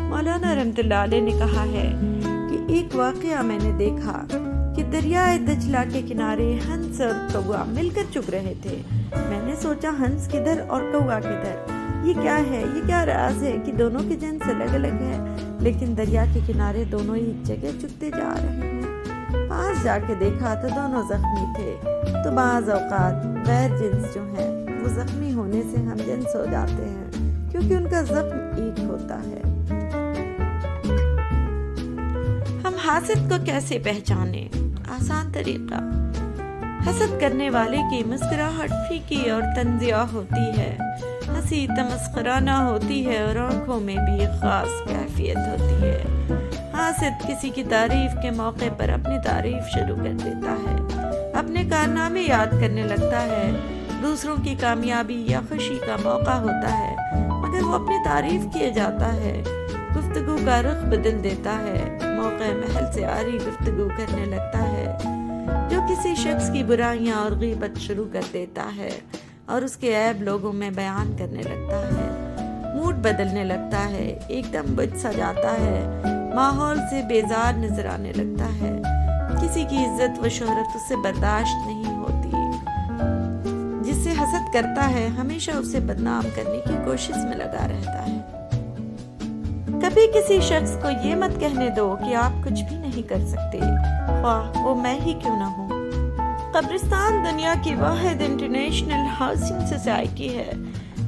مولانا رحمۃ اللہ علیہ نے کہا ہے کہ ایک واقعہ میں نے دیکھا کہ دریائے دجلہ کے کنارے ہنس اور کوا مل کر چگ رہے تھے۔ میں نے سوچا ہنس کدھر اور کوا کدھر، یہ کیا ہے، یہ کیا راز ہے کہ دونوں کی جنس الگ الگ ہے لیکن دریا کے کنارے دونوں ایک جگہ چگتے جا رہے ہیں۔ پاس جا کے دیکھا تو دونوں زخمی تھے۔ تو بعض اوقات غیر جنس جو ہیں وہ زخمی ہونے سے ہم جنس ہو جاتے ہیں کیونکہ ان کا زخم ایک ہوتا ہے۔ ہم حاسد کو کیسے پہچانے؟ آسان طریقہ، حسد کرنے والے کی مسکراہٹ پھیکی اور طنزیہ ہوتی ہے، ہنسی تمسخرانہ ہوتی ہے اور آنکھوں میں بھی ایک خاص کیفیت ہوتی ہے۔ حاسد کسی کی تعریف کے موقع پر اپنی تعریف شروع کر دیتا ہے، اپنے کارنامے یاد کرنے لگتا ہے۔ دوسروں کی کامیابی یا خوشی کا موقع ہوتا ہے مگر وہ اپنی تعریف کیے جاتا ہے۔ گفتگو کا رخ بدل دیتا ہے، موقع محل سے آری گفتگو کرنے لگتا ہے، جو کسی شخص کی برائیاں اور غیبت شروع کر دیتا ہے اور اس کے عیب لوگوں میں بیان کرنے لگتا ہے۔ موڈ بدلنے لگتا ہے، ایک دم بجھ سا جاتا ہے، ماحول سے بیزار نظر آنے لگتا ہے، کسی کی عزت و شہرت اس سے برداشت نہیں ہوتی۔ جس سے حسد کرتا ہے ہمیشہ اسے بدنام کرنے کی کوشش میں لگا رہتا ہے۔ کبھی کسی شخص کو یہ مت کہنے دو کہ آپ کچھ بھی نہیں کر سکتے، خواہ وہ میں ہی کیوں نہ ہوں۔ قبرستان دنیا کی واحد انٹرنیشنل ہاؤسنگ سوسائٹی ہے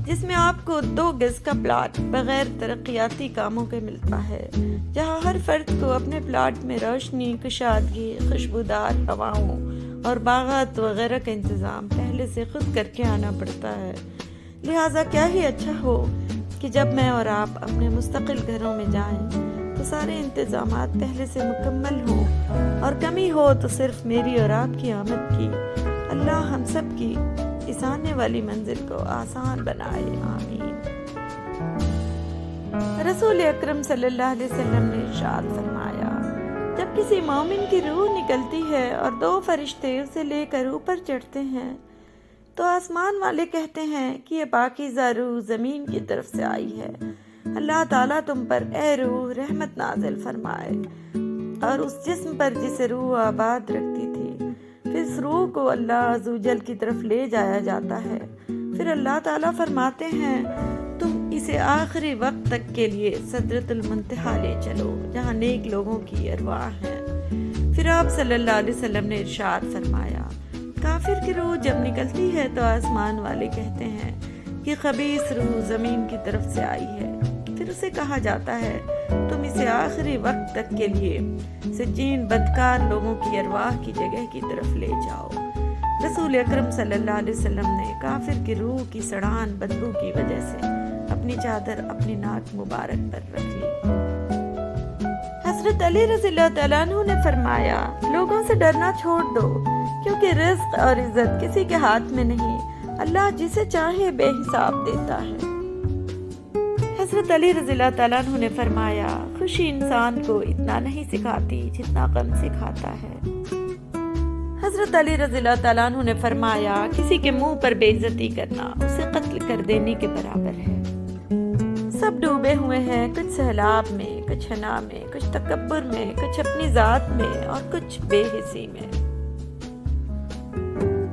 جس میں آپ کو 2 گز کا پلاٹ بغیر ترقیاتی کاموں کے ملتا ہے، جہاں ہر فرد کو اپنے پلاٹ میں روشنی، کشادگی، خوشبودار ہواؤں اور باغات وغیرہ کا انتظام پہلے سے خود کر کے آنا پڑتا ہے۔ لہٰذا کیا ہی اچھا ہو کہ جب میں اور آپ اپنے مستقل گھروں میں جائیں تو سارے انتظامات پہلے سے مکمل ہوں، اور کمی ہو تو صرف میری اور آپ کی آمد کی۔ اللہ ہم سب کی اس آنے والی منزل کو آسان بنائے، آمین۔ رسول اکرم صلی اللہ علیہ وسلم نے ارشاد فرمایا، جب کسی مومن کی روح نکلتی ہے اور 2 فرشتے اسے لے کر اوپر چڑھتے ہیں تو آسمان والے کہتے ہیں کہ یہ پاکیزہ روح زمین کی طرف سے آئی ہے، اللہ تعالیٰ تم پر اے روح رحمت نازل فرمائے۔ اور اس جسم پر جسے روح آباد رکھتی تھی، پھر اس روح کو اللہ عزوجل کی طرف لے جایا جاتا ہے، پھر اللہ تعالیٰ فرماتے ہیں تم اسے آخری وقت تک کے لیے سدرۃ المنتہا لے چلو جہاں نیک لوگوں کی ارواح ہیں۔ پھر آپ صلی اللہ علیہ وسلم نے ارشاد فرمایا، کافر کی روح جب نکلتی ہے تو آسمان والے کہتے ہیں کہ خبیث روح زمین کی طرف سے آئی ہے، پھر اسے کہا جاتا ہے تم اسے آخری وقت تک کے لیے سجین بدکار لوگوں کی ارواح کی جگہ کی طرف لے جاؤ۔ رسول اکرم صلی اللہ علیہ وسلم نے کافر کی روح کی سڑان بدبو کی وجہ سے اپنی چادر اپنی ناک مبارک پر رکھ لی۔ حضرت علی رضی اللہ تعالیٰ عنہ نے فرمایا، لوگوں سے ڈرنا چھوڑ دو، کیونکہ رزق اور عزت کسی کے ہاتھ میں نہیں، اللہ جسے چاہے بے حساب دیتا ہے۔ حضرت علی رضی اللہ تعالیٰ عنہ نے فرمایا، خوشی انسان کو اتنا نہیں سکھاتی جتنا غم سکھاتا ہے۔ حضرت علی رضی اللہ تعالیٰ عنہ نے فرمایا، کسی کے منہ پر بے عزتی کرنا اسے قتل کر دینے کے برابر ہے۔ سب ڈوبے ہوئے ہیں، کچھ سیلاب میں، کچھ حنا میں، کچھ تکبر میں، کچھ اپنی ذات میں اور کچھ بے حسی میں۔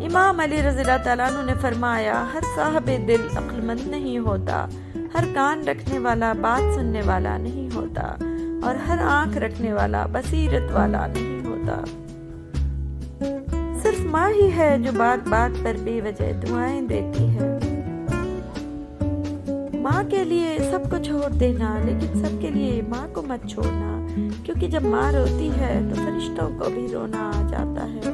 امام علی رضی اللہ تعالیٰ عنہ نے فرمایا، ہر صاحب دل عقل مند نہیں ہوتا، ہر کان رکھنے والا بات سننے والا نہیں ہوتا، اور ہر آنکھ رکھنے والا بصیرت والا نہیں ہوتا۔ صرف ماں ہی ہے جو بات بات پر بے وجہ دعائیں دیتی ہے۔ ماں کے لیے سب کو چھوڑ دینا، لیکن سب کے لیے ماں کو مت چھوڑنا، کیونکہ جب ماں روتی ہے تو فرشتوں کو بھی رونا آ جاتا ہے۔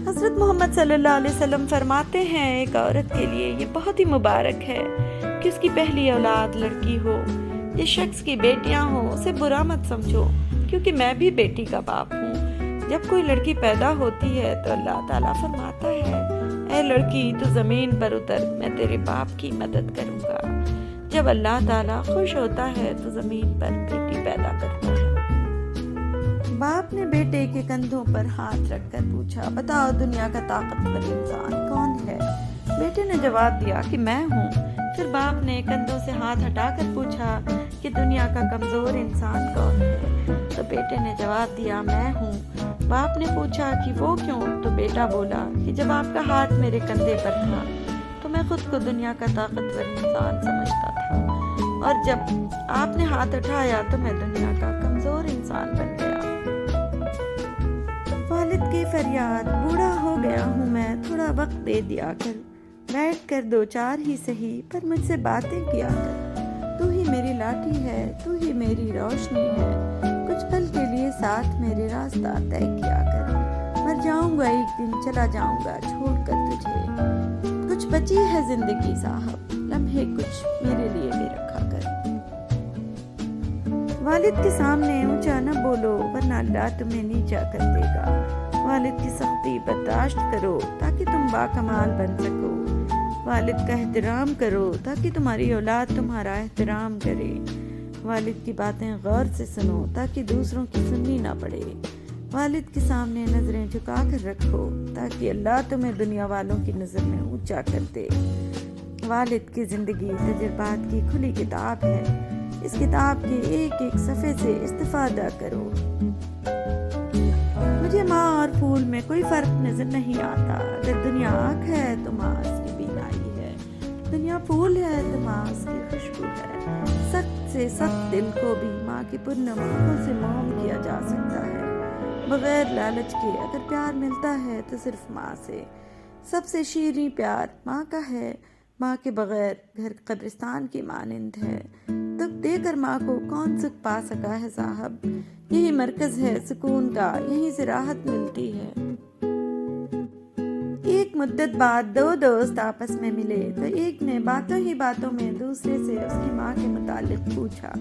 حضرت محمد صلی اللہ علیہ وسلم فرماتے ہیں، ایک عورت کے لیے یہ بہت ہی مبارک ہے کہ اس کی پہلی اولاد لڑکی ہو۔ جس شخص کی بیٹیاں ہوں اسے برا مت سمجھو، کیونکہ میں بھی بیٹی کا باپ ہوں۔ جب کوئی لڑکی پیدا ہوتی ہے تو اللہ تعالیٰ فرماتا ہے، اے لڑکی تو زمین پر اتر، میں تیرے باپ کی مدد کروں گا۔ جب اللہ تعالیٰ خوش ہوتا ہے تو زمین پر بیٹی پیدا کرتا ہے۔ باپ نے بیٹے کے کندھوں پر ہاتھ رکھ کر پوچھا، بتاؤ دنیا کا طاقتور انسان کون ہے؟ بیٹے نے جواب دیا کہ میں ہوں۔ پھر باپ نے کندھوں سے ہاتھ ہٹا کر پوچھا کہ دنیا کا کمزور انسان کون ہے؟ تو بیٹے نے جواب دیا، میں ہوں۔ باپ نے پوچھا کہ وہ کیوں؟ تو بیٹا بولا کہ جب آپ کا ہاتھ میرے کندھے پر تھا تو میں خود کو دنیا کا طاقتور انسان سمجھتا تھا، اور جب آپ نے ہاتھ اٹھایا تو میں دنیا کا کمزور انسان بن گیا۔ والد کی فریاد، بوڑھا ہو گیا ہوں میں، تھوڑا وقت دے دیا کر، بیٹھ کر دو چار ہی سہی پر مجھ سے باتیں کیا کر۔ تو ہی میری لاٹھی ہے، تو ہی میری روشنی ہے، کچھ پل کے لیے ساتھ میرے راستہ طے کیا کر۔ مر جاؤں گا ایک دن، چلا جاؤں گا چھوڑ کر تجھے، کچھ بچی ہے زندگی صاحب، لمحے کچھ میرے لیے بھی رکھا کر۔ والد کے سامنے اونچا نہ بولو ورنہ اللہ تمہیں نیچا کر دے گا۔ والد کی سختی برداشت کرو تاکہ تم باکمال بن سکو۔ والد کا احترام کرو تاکہ تمہاری اولاد تمہارا احترام کرے۔ والد کی باتیں غور سے سنو تاکہ دوسروں کی سننی نہ پڑے۔ والد کے سامنے نظریں جھکا کر رکھو تاکہ اللہ تمہیں دنیا والوں کی نظر میں اونچا کر دے۔ والد کی زندگی تجربات کی کھلی کتاب ہے، اس کتاب کے ایک ایک صفحے سے استفادہ کرو۔ مجھے ماں اور پھول میں کوئی فرق نظر نہیں آتا۔ اگر دنیا آنکھ ہے تو ماں اس کی بینائی ہے، دنیا پھول ہے تو ماں اس کی خوشبو ہے۔ سخت سے سخت دل کو بھی ماں کی پرنم آنکھوں سے موم کیا جا سکتا ہے۔ بغیر لالچ کے اگر پیار ملتا ہے تو صرف ماں سے۔ سب سے شیریں پیار ماں کا ہے، ماں کے بغیر گھر قبرستان کی مانند ہے۔ دکھ دے کر ماں کو کون سکھ پا سکا ہے صاحب، یہی مرکز ہے سکون کا، یہیں سے راحت ملتی ہے۔ ایک مدت بعد دو دوست آپس میں ملے تو ایک نے باتوں ہی باتوں میں دوسرے سے اس کی ماں کے متعلق پوچھا،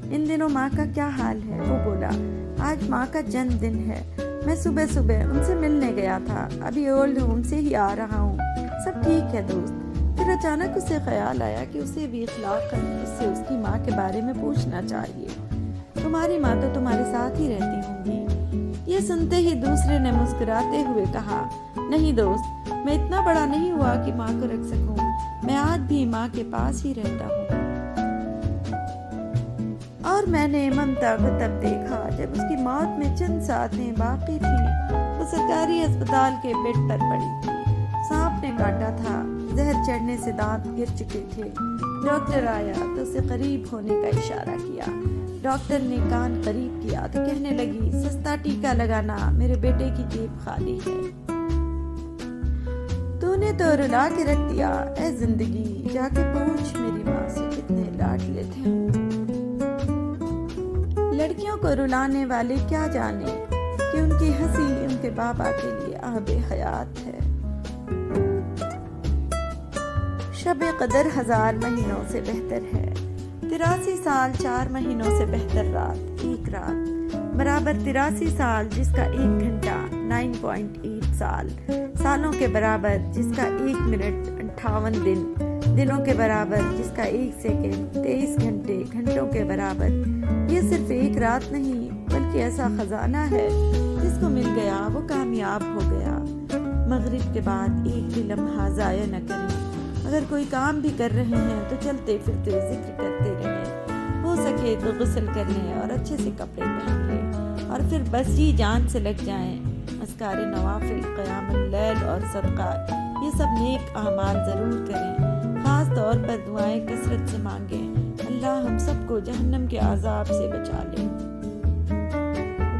ان دنوں ماں کا کیا حال ہے؟ وہ بولا، آج ماں کا جنم دن ہے، میں صبح صبح ان سے ملنے گیا تھا، ابھی اولڈ ہوم سے ہی آ رہا ہوں، سب ٹھیک ہے دوست۔ پھر اچانک اسے خیال آیا کہ اسے بھی اخلاقاً اس سے اس کی ماں کے بارے میں پوچھنا چاہیے۔ تمہاری ماں تو تمہارے ساتھ ہی رہتی ہوں گی۔ یہ سنتے ہی دوسرے نے مسکراتے ہوئے کہا، نہیں دوست، میں اتنا بڑا نہیں ہوا کہ ماں کو رکھ سکوں، میں آج بھی ماں کے پاس ہی رہتا ہوں۔ اور میں نے ممتا کو تب دیکھا جب اس کی موت میں چند ساتیں باقی تھیں۔ وہ سرکاری اسپتال کے بیڈ پر پڑی تھی، سانپ نے کاٹا تھا، زہر چڑھنے سے دانت گر چکے تھے۔ ڈاکٹر آیا تو اسے قریب ہونے کا اشارہ کیا۔ ڈاکٹر نے کان قریب کیا تو کہنے لگی، سستا ٹیکا لگانا، میرے بیٹے کی جیب خالی ہے۔ تو نے تو رلا کے رکھ دیا، اے زندگی جا کے پوچھ میری ماں سے کتنے لاڈلے تھے۔ لڑکیوں کو رلانے والے کیا جانے کہ ان کی ہنسی ان کے بابا کے لیے آب حیات ہے۔ شب قدر 1000 مہینوں سے بہتر ہے، 83 سال 4 مہینوں سے بہتر رات ایک رات برابر 83 سال جس کا 1 گھنٹہ 9.8 سال، سالوں کے برابر جس کا 1 منٹ 58 دن، دنوں کے برابر جس کا 1 سیکنڈ 23 گھنٹے، گھنٹوں کے برابر۔ یہ صرف ایک رات نہیں بلکہ ایسا خزانہ ہے جس کو مل گیا وہ کامیاب ہو گیا۔ مغرب کے بعد ایک بھی لمحہ ضائع نہ کریں، اگر کوئی کام بھی کر رہے ہیں تو چلتے پھرتے ذکر کرتے رہیں، ہو سکے تو غسل کر لیں اور اچھے سے کپڑے پہن لیں، اور پھر بس ہی جان سے لگ جائیں۔ اذکار نوافل، قیام اللیل اور صدقات، یہ سب نیک اعمال ضرور کریں۔ خاص طور پر دعائیں کثرت سے مانگیں، اللہ ہم سب کو جہنم کے عذاب سے بچا لے۔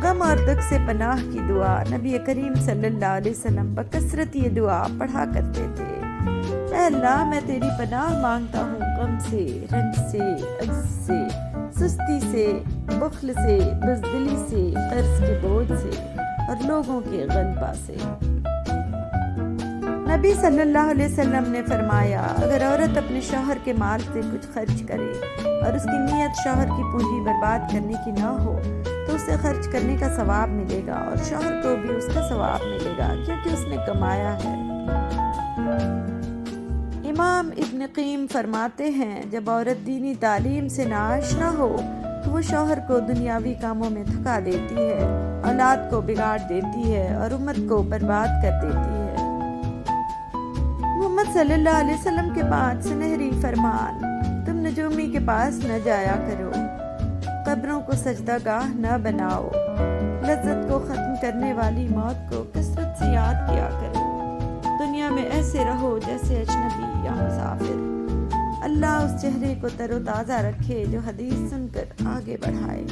غم اور دکھ سے پناہ کی دعا، نبی کریم صلی اللہ علیہ وسلم بکثرت یہ دعا پڑھا کرتے تھے۔ اے اللہ، میں تیری پناہ مانگتا ہوں غم سے، رنج سے، عجز سے، سستی سے، بخل سے، بزدلی سے، قرض کے بوجھ سے اور لوگوں کے غلبہ سے۔ نبی صلی اللہ علیہ وسلم نے فرمایا، اگر عورت اپنے شوہر کے مال سے کچھ خرچ کرے اور اس کی نیت شوہر کی پونجی برباد کرنے کی نہ ہو تو اسے خرچ کرنے کا ثواب ملے گا اور شوہر کو بھی اس کا ثواب ملے گا، کیونکہ اس نے کمایا ہے۔ امام ابن قیم فرماتے ہیں، جب عورت دینی تعلیم سے ناآشنا ہو تو وہ شوہر کو دنیاوی کاموں میں تھکا دیتی ہے، اولاد کو بگاڑ دیتی ہے اور امت کو برباد کر دیتی ہے۔ محمد صلی اللہ علیہ وسلم کے بعد سنہری فرمان، تم نجومی کے پاس نہ جایا کرو، قبروں کو سجدہ گاہ نہ بناؤ، لذت کو ختم کرنے والی موت کو کثرت سے یاد کیا کرو، دنیا میں ایسے رہو جیسے اجنبی یا مسافر، اللہ اس چہرے کو تر و تازہ رکھے جو حدیث سن کر آگے بڑھائے۔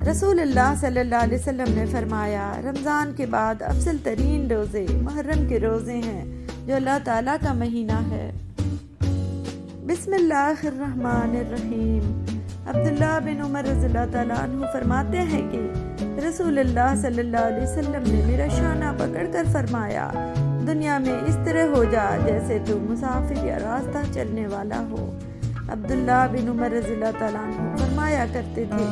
رسول اللہ صلی اللہ علیہ وسلم نے فرمایا، رمضان کے بعد افضل ترین روزے محرم کے روزے ہیں جو اللہ تعالیٰ کا مہینہ ہے۔ بسم اللہ الرحمن الرحیم۔ عبداللہ بن عمر رضی اللہ تعالیٰ عنہ فرماتے ہیں کہ رسول اللہ صلی اللہ علیہ وسلم نے میرا شانہ پکڑ کر فرمایا، دنیا میں اس طرح ہو جا جیسے تو مسافر یا راستہ چلنے والا ہو۔ عبداللہ بن عمر رضی اللہ تعالیٰ عنہ فرمایا کرتے تھے،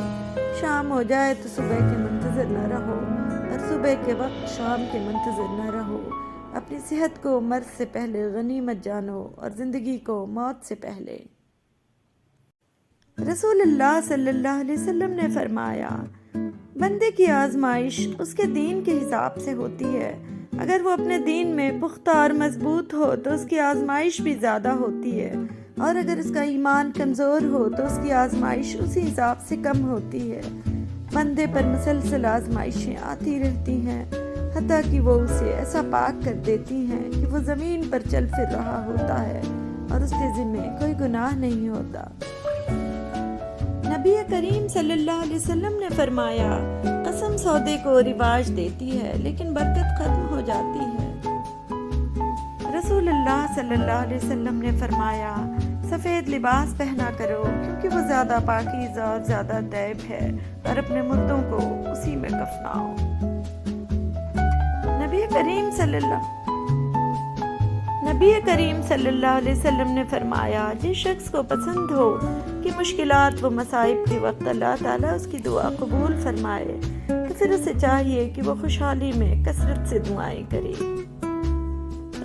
شام ہو جائے تو صبح کے منتظر نہ رہو اور صبح کے وقت شام کے منتظر نہ رہو، اپنی صحت کو مرض سے پہلے غنیمت جانو اور زندگی کو موت سے پہلے۔ رسول اللہ صلی اللہ علیہ وسلم نے فرمایا، بندے کی آزمائش اس کے دین کے حساب سے ہوتی ہے، اگر وہ اپنے دین میں پختہ اور مضبوط ہو تو اس کی آزمائش بھی زیادہ ہوتی ہے، اور اگر اس کا ایمان کمزور ہو تو اس کی آزمائش اسی حساب سے کم ہوتی ہے۔ بندے پر مسلسل آزمائشیں آتی رہتی ہیں، حتیٰ کہ وہ اسے ایسا پاک کر دیتی ہیں کہ وہ زمین پر چل پھر رہا ہوتا ہے اور اس کے ذمے کوئی گناہ نہیں ہوتا۔ نبی کریم صلی اللہ علیہ وسلم نے فرمایا، قسم سودے کو رواج دیتی ہے لیکن برکت ختم ہو جاتی ہے۔ رسول اللہ صلی اللہ علیہ وسلم نے فرمایا، سفید لباس پہنا کرو کیونکہ وہ زیادہ پاکیزہ اور زیادہ طیب ہے، اور اپنے مردوں کو اسی میں کفناؤ۔ نبی کریم صلی اللہ علیہ وسلم نے فرمایا، جس شخص کو پسند ہو کہ مشکلات و مصائب کے وقت اللہ تعالیٰ اس کی دعا قبول فرمائے تو پھر اسے چاہیے کہ وہ خوشحالی میں کثرت سے دعائیں کرے۔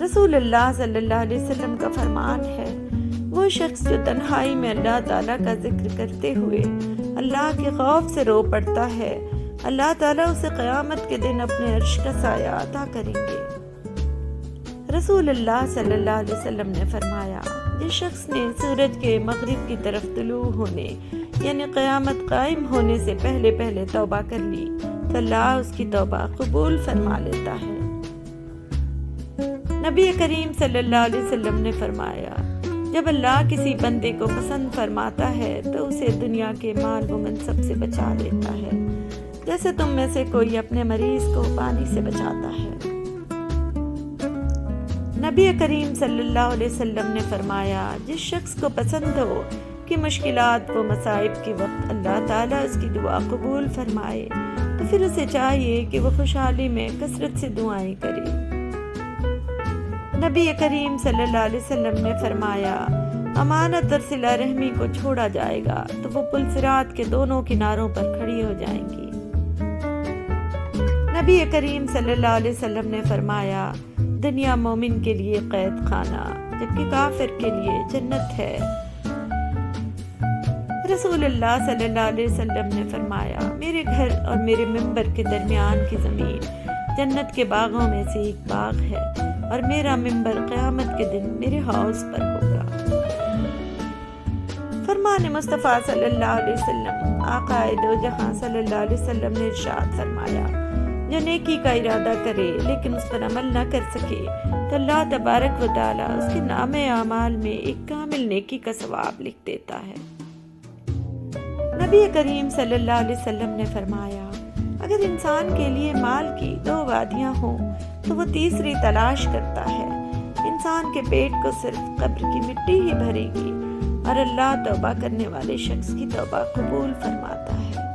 رسول اللہ صلی اللہ علیہ وسلم کا فرمان ہے، وہ شخص جو تنہائی میں اللہ تعالیٰ کا ذکر کرتے ہوئے اللہ کے خوف سے رو پڑتا ہے، اللہ تعالیٰ اسے قیامت کے دن اپنے عرش کا سایہ عطا کریں گے۔ رسول اللہ صلی اللہ علیہ وسلم نے فرمایا، جس شخص نے سورج کے مغرب کی طرف طلوع ہونے یعنی قیامت قائم ہونے سے پہلے پہلے توبہ کر لی تو اللہ اس کی توبہ قبول فرما لیتا ہے۔ نبی کریم صلی اللہ علیہ وسلم نے فرمایا، جب اللہ کسی بندے کو پسند فرماتا ہے تو اسے دنیا کے مال و منصب سے بچا لیتا ہے، جیسے تم میں سے کوئی اپنے مریض کو پانی سے بچاتا ہے۔ نبی کریم صلی اللہ علیہ وسلم نے فرمایا، جس شخص کو پسند ہو کہ مشکلات و مصائب کے وقت اللہ تعالیٰ اس کی دعا قبول فرمائے تو پھر اسے چاہیے کہ وہ خوشحالی میں کثرت سے دعائیں کرے۔ نبی کریم صلی اللہ علیہ وسلم نے فرمایا، امانت اور صلہ رحمی کو چھوڑا جائے گا تو وہ پل صراط کے دونوں کناروں پر کھڑی ہو جائیں گی۔ نبی کریم صلی اللہ علیہ وسلم نے فرمایا، دنیا مومن کے لیے قید خانہ جبکہ کافر کے لیے جنت ہے۔ رسول اللہ صلی اللہ علیہ وسلم نے فرمایا، میرے گھر اور میرے منبر کے درمیان کی زمین جنت کے باغوں میں سے ایک باغ ہے، اور میرا ممبر قیامت کے دن میرے حوض پر ہوگا۔ فرمان مصطفیٰ صلی اللہ علیہ وسلم، آقا دو جہاں صلی اللہ علیہ وسلم نے ارشاد فرمایا، جو نیکی کا ارادہ کرے لیکن اس پر عمل نہ کر سکے تو اللہ تبارک و تعالیٰ اس کے نام اعمال میں ایک کامل نیکی کا ثواب لکھ دیتا ہے۔ نبی کریم صلی اللہ علیہ وسلم نے فرمایا، اگر انسان کے لیے مال کی 2 وادیاں ہوں تو وہ تیسری تلاش کرتا ہے۔ انسان کے پیٹ کو صرف قبر کی مٹی ہی بھرے گی اور اللہ توبہ کرنے والے شخص کی توبہ قبول فرماتا ہے۔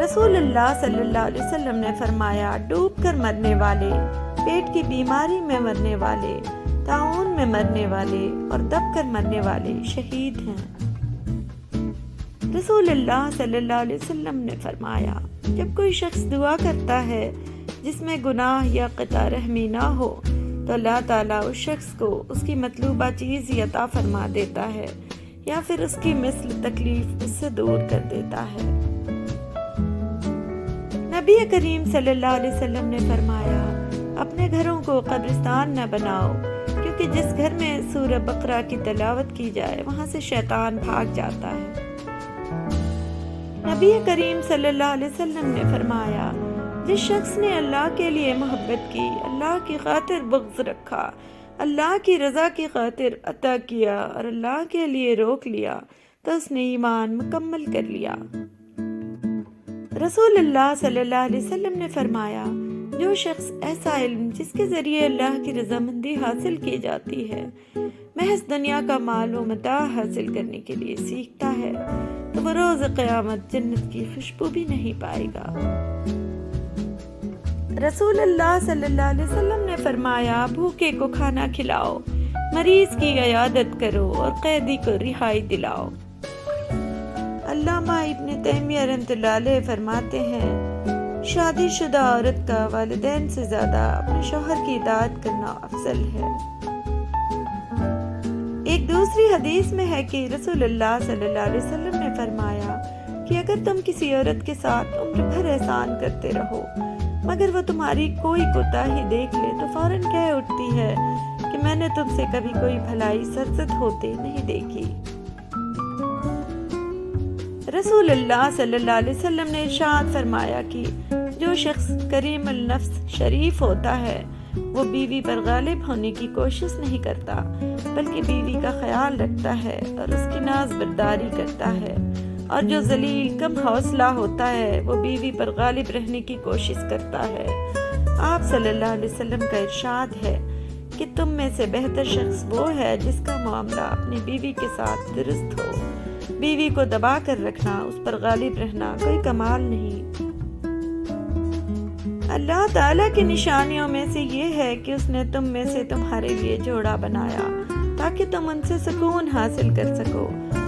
رسول اللہ صلی اللہ علیہ وسلم نے فرمایا، ڈوب کر مرنے والے، پیٹ کی بیماری میں مرنے والے، طاعون میں مرنے والے اور دب کر مرنے والے شہید ہیں۔ رسول اللہ صلی اللہ علیہ وسلم نے فرمایا، جب کوئی شخص دعا کرتا ہے جس میں گناہ یا قطع رحمی نہ ہو تو اللہ تعالیٰ اس شخص کو اس کی مطلوبہ چیز ہی عطا فرما دیتا ہے یا پھر اس کی مثل تکلیف اس سے دور کر دیتا ہے۔ نبی کریم صلی اللہ علیہ وسلم نے فرمایا، اپنے گھروں کو قبرستان نہ بناؤ، کیونکہ جس گھر میں سورہ بقرہ کی تلاوت کی جائے وہاں سے شیطان بھاگ جاتا ہے۔ نبی کریم صلی اللہ علیہ وسلم نے فرمایا، جس شخص نے اللہ کے لیے محبت کی، اللہ کی خاطر بغض رکھا، اللہ کی رضا کی خاطر عطا کیا اور اللہ کے لیے روک لیا تو اس نے ایمان مکمل کر لیا۔ رسول اللہ صلی اللہ علیہ وسلم نے فرمایا، جو شخص ایسا علم جس کے ذریعے اللہ کی رضامندی حاصل کی جاتی ہے محض دنیا کا مال و متاع حاصل کرنے کے لیے سیکھتا ہے تو وہ روز قیامت جنت کی خوشبو بھی نہیں پائے گا۔ رسول اللہ صلی اللہ علیہ وسلم نے فرمایا، بھوکے کو کھانا کھلاؤ، مریض کی عیادت کرو اور قیدی کو رہائی دلاؤ۔ علامہ ابن تیمیہ رحمۃ اللہ علیہ فرماتے ہیں، شادی شدہ عورت کا والدین سے زیادہ اپنے شوہر کی اطاعت کرنا افضل ہے۔ ایک دوسری حدیث میں ہے کہ رسول اللہ صلی اللہ علیہ وسلم نے فرمایا کہ اگر تم کسی عورت کے ساتھ عمر بھر احسان کرتے رہو مگر وہ تمہاری کوئی کوتاہی دیکھ لے تو فوراً کہہ اٹھتی ہے کہ میں نے تم سے کبھی کوئی بھلائی سرزد ہوتے نہیں دیکھی۔ رسول اللہ صلی اللہ علیہ وسلم نے ارشاد فرمایا کہ جو شخص کریم النفس شریف ہوتا ہے وہ بیوی پر غالب ہونے کی کوشش نہیں کرتا بلکہ بیوی کا خیال رکھتا ہے اور اس کی ناز برداری کرتا ہے، اور جو ذلیل کم حوصلہ ہوتا ہے وہ بیوی پر غالب رہنے کی کوشش کرتا ہے۔ آپ صلی اللہ علیہ وسلم کا ارشاد ہے کہ تم میں سے بہتر شخص وہ ہے جس کا معاملہ اپنی بیوی کے ساتھ درست ہو۔ بیوی کو دبا کر رکھنا، اس پر غالب رہنا کوئی کمال نہیں۔ اللہ تعالیٰ کی نشانیوں میں سے یہ ہے کہ اس نے تم میں سے تمہارے لیے جوڑا بنایا تاکہ تم ان سے سکون حاصل کر سکو،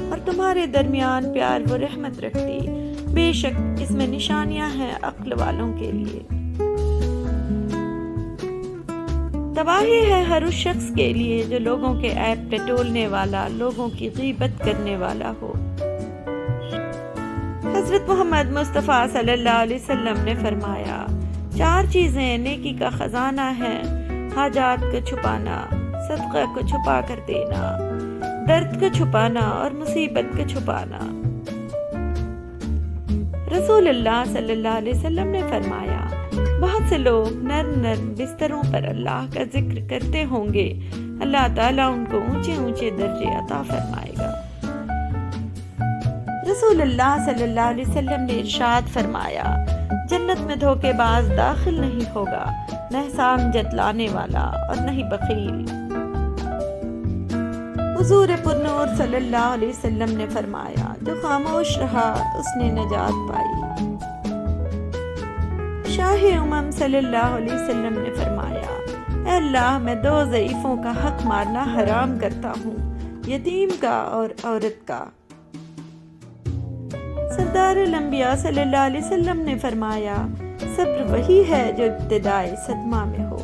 اور تمہارے درمیان پیار و رحمت رکھتی۔ بے شک اس میں نشانیاں ہیں عقل والوں کے لیے۔ تباہی ہے ہر اس شخص کے لیے جو لوگوں کے عیب ٹٹولنے والا، لوگوں کی غیبت کرنے والا ہو۔ حضرت محمد مصطفیٰ صلی اللہ علیہ وسلم نے فرمایا، 4 چیزیں نیکی کا خزانہ ہیں: حاجات کو چھپانا، صدقہ کو چھپا کر دینا، درد کو چھپانا اور مصیبت کو چھپانا۔ رسول اللہ صلی اللہ علیہ وسلم نے فرمایا، بہت سے لوگ نرم نرم بستروں پر اللہ کا ذکر کرتے ہوں گے، اللہ تعالیٰ ان کو اونچے اونچے درجے عطا فرمائے گا۔ رسول اللہ صلی اللہ علیہ وسلم نے ارشاد فرمایا، جنت میں دھوکے باز داخل نہیں ہوگا، نہ احسان جتلانے والا اور نہ ہی بخیل۔ حضور پرنور صلی اللہ علیہ وسلم نے فرمایا، جو خاموش رہا اس نے نجات پائی۔ شاہ امم صلی اللہ علیہ وسلم نے فرمایا، اے اللہ میں 2 ضعیفوں کا حق مارنا حرام کرتا ہوں، یتیم کا اور عورت کا۔ سردار الانبیاء صلی اللہ علیہ وسلم نے فرمایا، صبر وہی ہے جو ابتدائی صدمہ میں ہو۔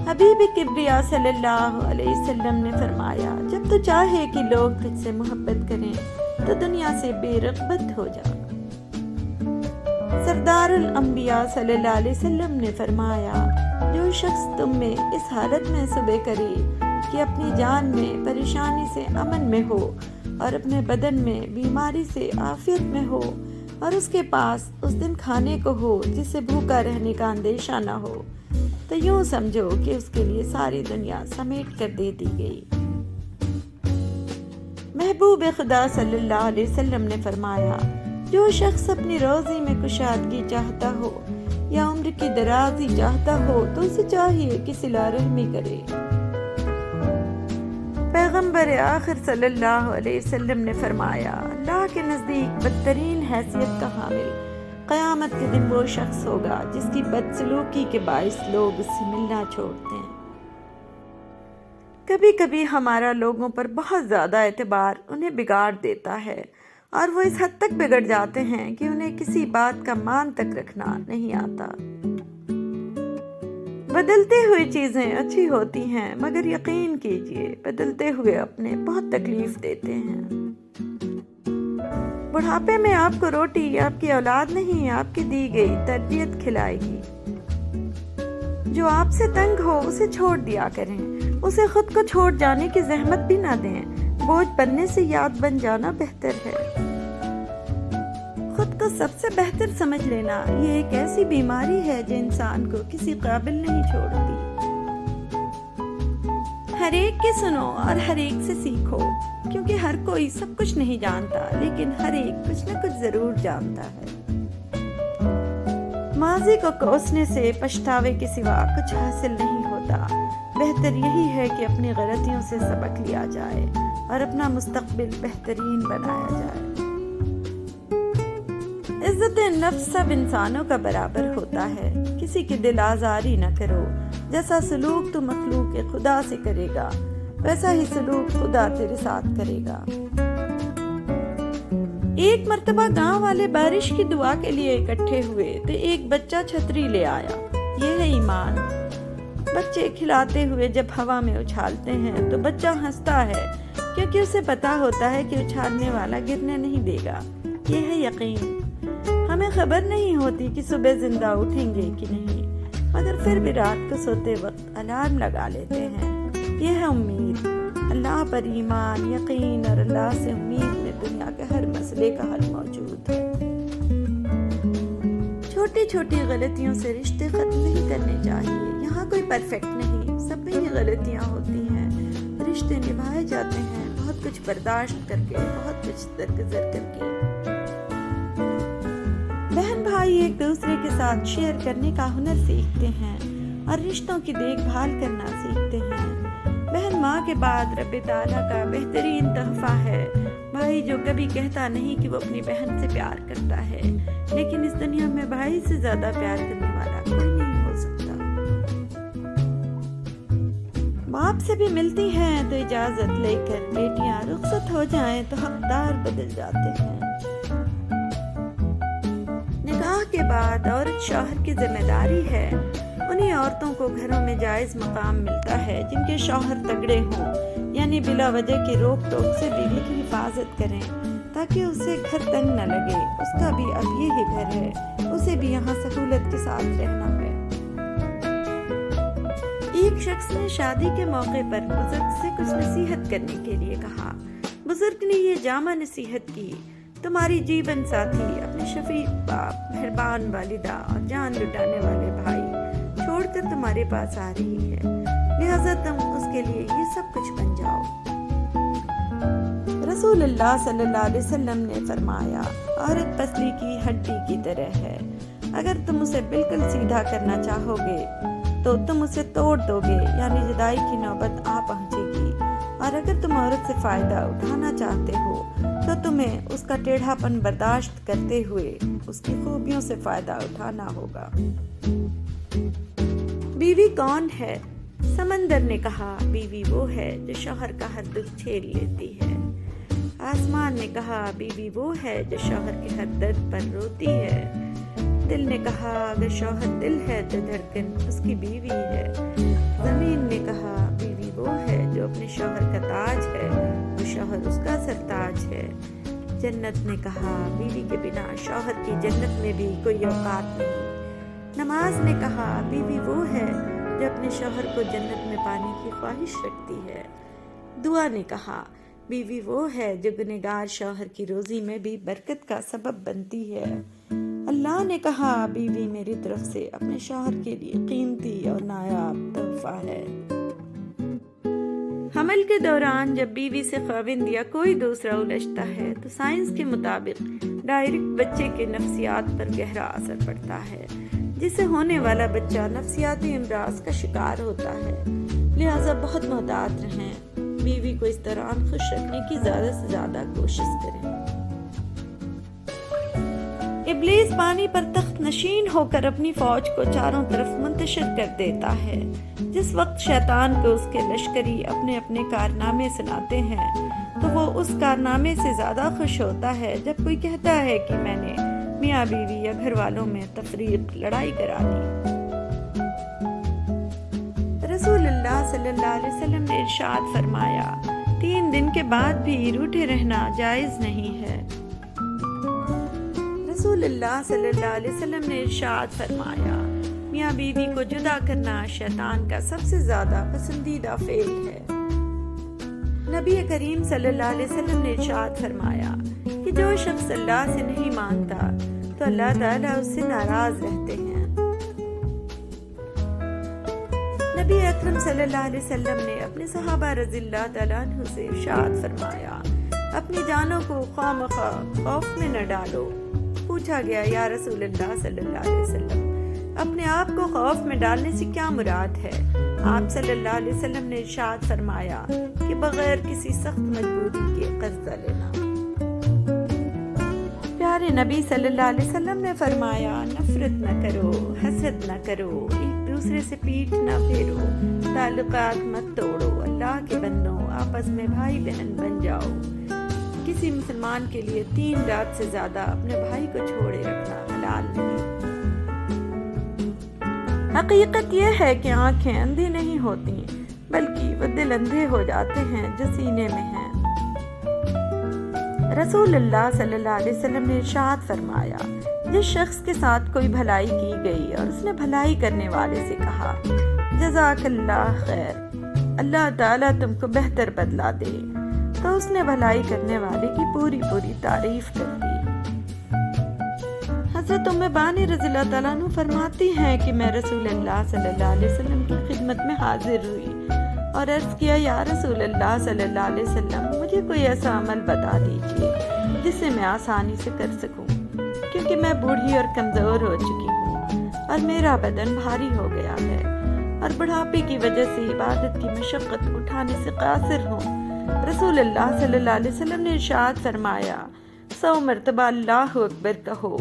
حبیب کبریا صلی اللہ علیہ وسلم نے فرمایا، جب تو چاہے کہ لوگ تجھ سے محبت کریں تو دنیا سے بے رغبت ہو جا۔ سردار الانبیاء صلی اللہ علیہ وسلم نے فرمایا، جو شخص تم میں اس حالت میں صبح کرے کہ اپنی جان میں پریشانی سے امن میں ہو اور اپنے بدن میں بیماری سے عافیت میں ہو، اور اس کے پاس اس دن کھانے کو ہو جس سے بھوکا رہنے کا اندیشہ نہ ہو، تو یوں سمجھو کہ اس کے لیے ساری دنیا سمیٹ کر دے دی گئی۔ محبوب خدا صلی اللہ علیہ وسلم نے فرمایا، جو شخص اپنی روزی میں کشادگی چاہتا ہو یا عمر کی درازی چاہتا ہو تو اسے چاہیے کہ صلہ رحمی کرے۔ پیغمبر آخر صلی اللہ علیہ وسلم نے فرمایا، اللہ کے نزدیک بدترین حیثیت کا حامل قیامت کے دن وہ شخص ہوگا جس کی بدسلوکی کے باعث لوگ اس سے ملنا چھوڑتے ہیں۔ کبھی کبھی ہمارا لوگوں پر بہت زیادہ اعتبار انہیں بگاڑ دیتا ہے، اور وہ اس حد تک بگڑ جاتے ہیں کہ انہیں کسی بات کا مان تک رکھنا نہیں آتا۔ بدلتے ہوئے چیزیں اچھی ہوتی ہیں، مگر یقین کیجئے بدلتے ہوئے اپنے بہت تکلیف دیتے ہیں۔ بڑھاپے میں آپ کو روٹی آپ کی اولاد نہیں، آپ کی دی گئی تربیت کھلائے گی۔ جو آپ سے تنگ ہو اسے چھوڑ دیا کریں، اسے خود کو چھوڑ جانے کی زحمت بھی نہ دیں، بوجھ بننے سے یاد بن جانا بہتر ہے۔ خود کو سب سے بہتر سمجھ لینا یہ ایک ایسی بیماری ہے جو انسان کو کسی قابل نہیں چھوڑتی۔ ہر ایک کی سنو اور ہر ایک سے سیکھو، کیونکہ ہر کوئی سب کچھ نہیں جانتا، لیکن ہر ایک کچھ نہ کچھ ضرور جانتا ہے۔ ماضی کو کوسنے سے پچھتاوے کے سوا کچھ حاصل نہیں ہوتا۔ بہتر یہی ہے کہ اپنی غلطیوں سے سبق لیا جائے اور اپنا مستقبل بہترین بنایا جائے۔ عزت نفس سب انسانوں کا برابر ہوتا ہے، کسی کی دل آزاری نہ کرو۔ جیسا سلوک تو مخلوق خدا سے کرے گا، ویسا ہی سلوک خدا تیرے ساتھ کرے گا۔ ایک مرتبہ گاؤں والے بارش کی دعا کے لیے اکٹھے ہوئے تو ایک بچہ چھتری لے آیا۔ یہ ہے ایمان۔ بچے کھلاتے ہوئے جب ہوا میں اچھالتے ہیں تو بچہ ہنستا ہے، کیونکہ اسے پتا ہوتا ہے کہ اچھالنے والا گرنے نہیں دے گا۔ یہ ہے یقین۔ ہمیں خبر نہیں ہوتی کہ صبح زندہ اٹھیں گے کہ نہیں، مگر پھر بھی رات کو سوتے وقت الارم لگا لیتے ہیں۔ یہ ہے امید۔ اللہ پر ایمان، یقین اور اللہ سے امید میں دنیا کے ہر مسئلے کا حل موجود ہے۔ چھوٹی چھوٹی غلطیوں سے رشتے ختم نہیں کرنے چاہیے۔ یہاں کوئی پرفیکٹ نہیں، سب میں ہی غلطیاں ہوتی ہیں۔ رشتے نبھائے جاتے ہیں بہت کچھ برداشت کر کے، بہت کچھ درگزر کر کے۔ بہن بھائی ایک دوسرے کے ساتھ شیئر کرنے کا ہنر سیکھتے ہیں اور رشتوں کی دیکھ بھال کرنا سیکھتے ہیں۔ بہن ماں کے بعد رب تعالیٰ کا بہترین تحفہ ہے۔ بھائی جو کبھی کہتا نہیں کہ وہ اپنی بہن سے پیار کرتا ہے، لیکن اس دنیا میں بھائی سے زیادہ پیار کرنے والا کوئی نہیں ہو سکتا۔ باپ سے بھی ملتی ہیں تو اجازت لے کر بیٹیاں رخصت ہو جائیں تو حقدار بدل جاتے ہیں۔ نکاح کے بعد عورت شوہر کی ذمہ داری ہے۔ انہی عورتوں کو گھروں میں جائز مقام ملتا ہے جن کے شوہر تگڑے ہوں، یعنی بلا وجہ کی روک ٹوک سے بیوی کی حفاظت کریں تاکہ اسے گھر تنگ نہ لگے۔ اس کا بھی اب یہی گھر ہے، اسے بھی یہاں سہولت کے ساتھ رہنا ہے۔ ایک شخص نے شادی کے موقع پر بزرگ سے کچھ نصیحت کرنے کے لیے کہا۔ بزرگ نے یہ جامع نصیحت کی، تمہاری جیون ساتھی اپنے شفیق باپ، مہربان والدہ اور جان لٹانے والے بھائی چھوڑ کر تمہارے پاس آ رہی ہے، لہذا تم اس کے لیے یہ سب کچھ بن جاؤ۔ رسول اللہ صلی اللہ علیہ وسلم نے فرمایا، عورت پسلی کی ہڈی کی طرح ہے، اگر تم اسے بالکل سیدھا کرنا چاہو گے تو تم اسے توڑ دو گے، یعنی جدائی کی نوبت آ پہنچے گی، اور اگر تم عورت سے فائدہ اٹھانا چاہتے ہو تو تمہیں اس کا ٹیڑھا پن برداشت کرتے ہوئے اس کی خوبیوں سے فائدہ اٹھانا ہوگا۔ بیوی کون ہے؟ سمندر نے کہا، بیوی وہ ہے جو شوہر کا ہر دکھ جھیل لیتی ہے۔ آسمان نے کہا، بیوی وہ ہے جو شوہر کے ہر درد پر روتی ہے۔ دل نے کہا، اگر شوہر دل ہے تو دھڑکن اس کی بیوی ہے۔ زمین نے کہا، بیوی وہ ہے جو اپنے شوہر کا تاج ہے، وہ شوہر اس کا سرتاج ہے۔ جنت نے کہا بیوی کے بنا شوہر کی جنت میں بھی کوئی اوقات نہیں۔ نماز نے کہا بیوی وہ ہے جو اپنے شوہر کو جنت میں پانے کی خواہش رکھتی ہے۔ دعا نے کہا بیوی وہ ہے جو گنہگار شوہر کی روزی میں بھی برکت کا سبب بنتی ہے۔ اللہ نے کہا بیوی میری طرف سے اپنے شوہر کے لیے قیمتی اور نایاب تحفہ ہے۔ حمل کے دوران جب بیوی سے خاوند یا کوئی دوسرا الجھتا ہے تو سائنس کے مطابق ڈائریکٹ بچے کے نفسیات پر گہرا اثر پڑتا ہے، جس سے ہونے والا بچہ نفسیاتی امراض کا شکار ہوتا ہے۔ لہٰذا بہت محتاط رہیں، بیوی کو اس دوران خوش رکھنے کی زیادہ سے زیادہ کوشش کریں۔ ابلیس پانی پر تخت نشین ہو کر اپنی فوج کو چاروں طرف منتشر کر دیتا ہے۔ جس وقت شیطان کو اس کے لشکری اپنے اپنے کارنامے سناتے ہیں تو وہ اس کارنامے سے زیادہ خوش ہوتا ہے جب کوئی کہتا ہے کہ میں نے میاں بیوی یا گھر والوں میں تفریق لڑائی کرا دی۔ رسول اللہ صلی اللہ علیہ وسلم نے ارشاد فرمایا 3 دن کے بعد بھی روٹھے رہنا جائز نہیں ہے۔ رسول اللہ صلی اللہ علیہ وسلم نے ارشاد فرمایا میاں بیوی کو جدا کرنا شیطان کا سب سے زیادہ پسندیدہ فعل ہے۔ نبی کریم صلی اللہ علیہ وسلم نے ارشاد فرمایا کہ جو شخص اللہ سے نہیں مانگتا تو اللہ تعالیٰ اس سے ناراض رہتے ہیں۔ نبی اکرم صلی اللہ علیہ وسلم نے اپنے صحابہ رضی اللہ تعالیٰ عنہ سے ارشاد فرمایا اپنی جانوں کو خواہ خوف میں نہ ڈالو۔ پوچھا گیا یا رسول اللہ صلی اللہ علیہ وسلم اپنے آپ کو خوف میں ڈالنے سے کیا مراد ہے؟ آپ صلی اللہ علیہ وسلم نے ارشاد فرمایا کہ بغیر کسی سخت مجبوری کے قرضہ لینا۔ پیارے نبی صلی اللہ علیہ وسلم نے فرمایا نفرت نہ کرو، حسد نہ کرو، ایک دوسرے سے پیٹھ نہ پھیرو، تعلقات مت توڑو، اللہ کے بندوں آپس میں بھائی بہن بن جاؤ۔ کسی مسلمان کے لیے 3 رات سے زیادہ اپنے بھائی کو چھوڑے رکھنا حلال نہیں۔ حقیقت یہ ہے کہ آنکھیں اندھی نہیں ہوتی بلکہ وہ دل اندھے ہو جاتے ہیں جو سینے میں ہیں۔ رسول اللہ صلی اللہ علیہ وسلم نے ارشاد فرمایا جس شخص کے ساتھ کوئی بھلائی کی گئی اور اس نے بھلائی کرنے والے سے کہا جزاک اللہ خیر، اللہ تعالیٰ تم کو بہتر بدلہ دے، تو اس نے بھلائی کرنے والے کی پوری تعریف کر دی۔ حضرت ام بانی رضی اللہ تعالیٰ عنہ فرماتی ہیں کہ میں رسول اللہ صلی اللہ علیہ وسلم کی خدمت میں حاضر ہوئی اور عرض کیا یا رسول اللہ صلی اللہ علیہ وسلم مجھے کوئی ایسا عمل بتا دیجیے جسے میں آسانی سے کر سکوں، کیونکہ میں بوڑھی اور کمزور ہو چکی ہوں اور میرا بدن بھاری ہو گیا ہے اور بڑھاپے کی وجہ سے عبادت کی مشقت اٹھانے سے قاصر ہوں۔ رسول اللہ صلی اللہ علیہ وسلم نے ارشاد فرمایا 100 مرتبہ اللہ اکبر کہو،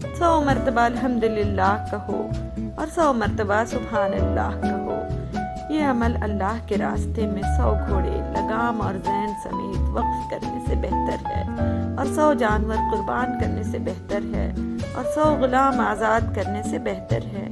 100 مرتبہ الحمدللہ کہو اور 100 مرتبہ سبحان اللہ کہو۔ یہ عمل اللہ کے راستے میں 100 گھوڑے لگام اور ذہن سمیت وقف کرنے سے بہتر ہے اور 100 جانور قربان کرنے سے بہتر ہے اور 100 غلام آزاد کرنے سے بہتر ہے۔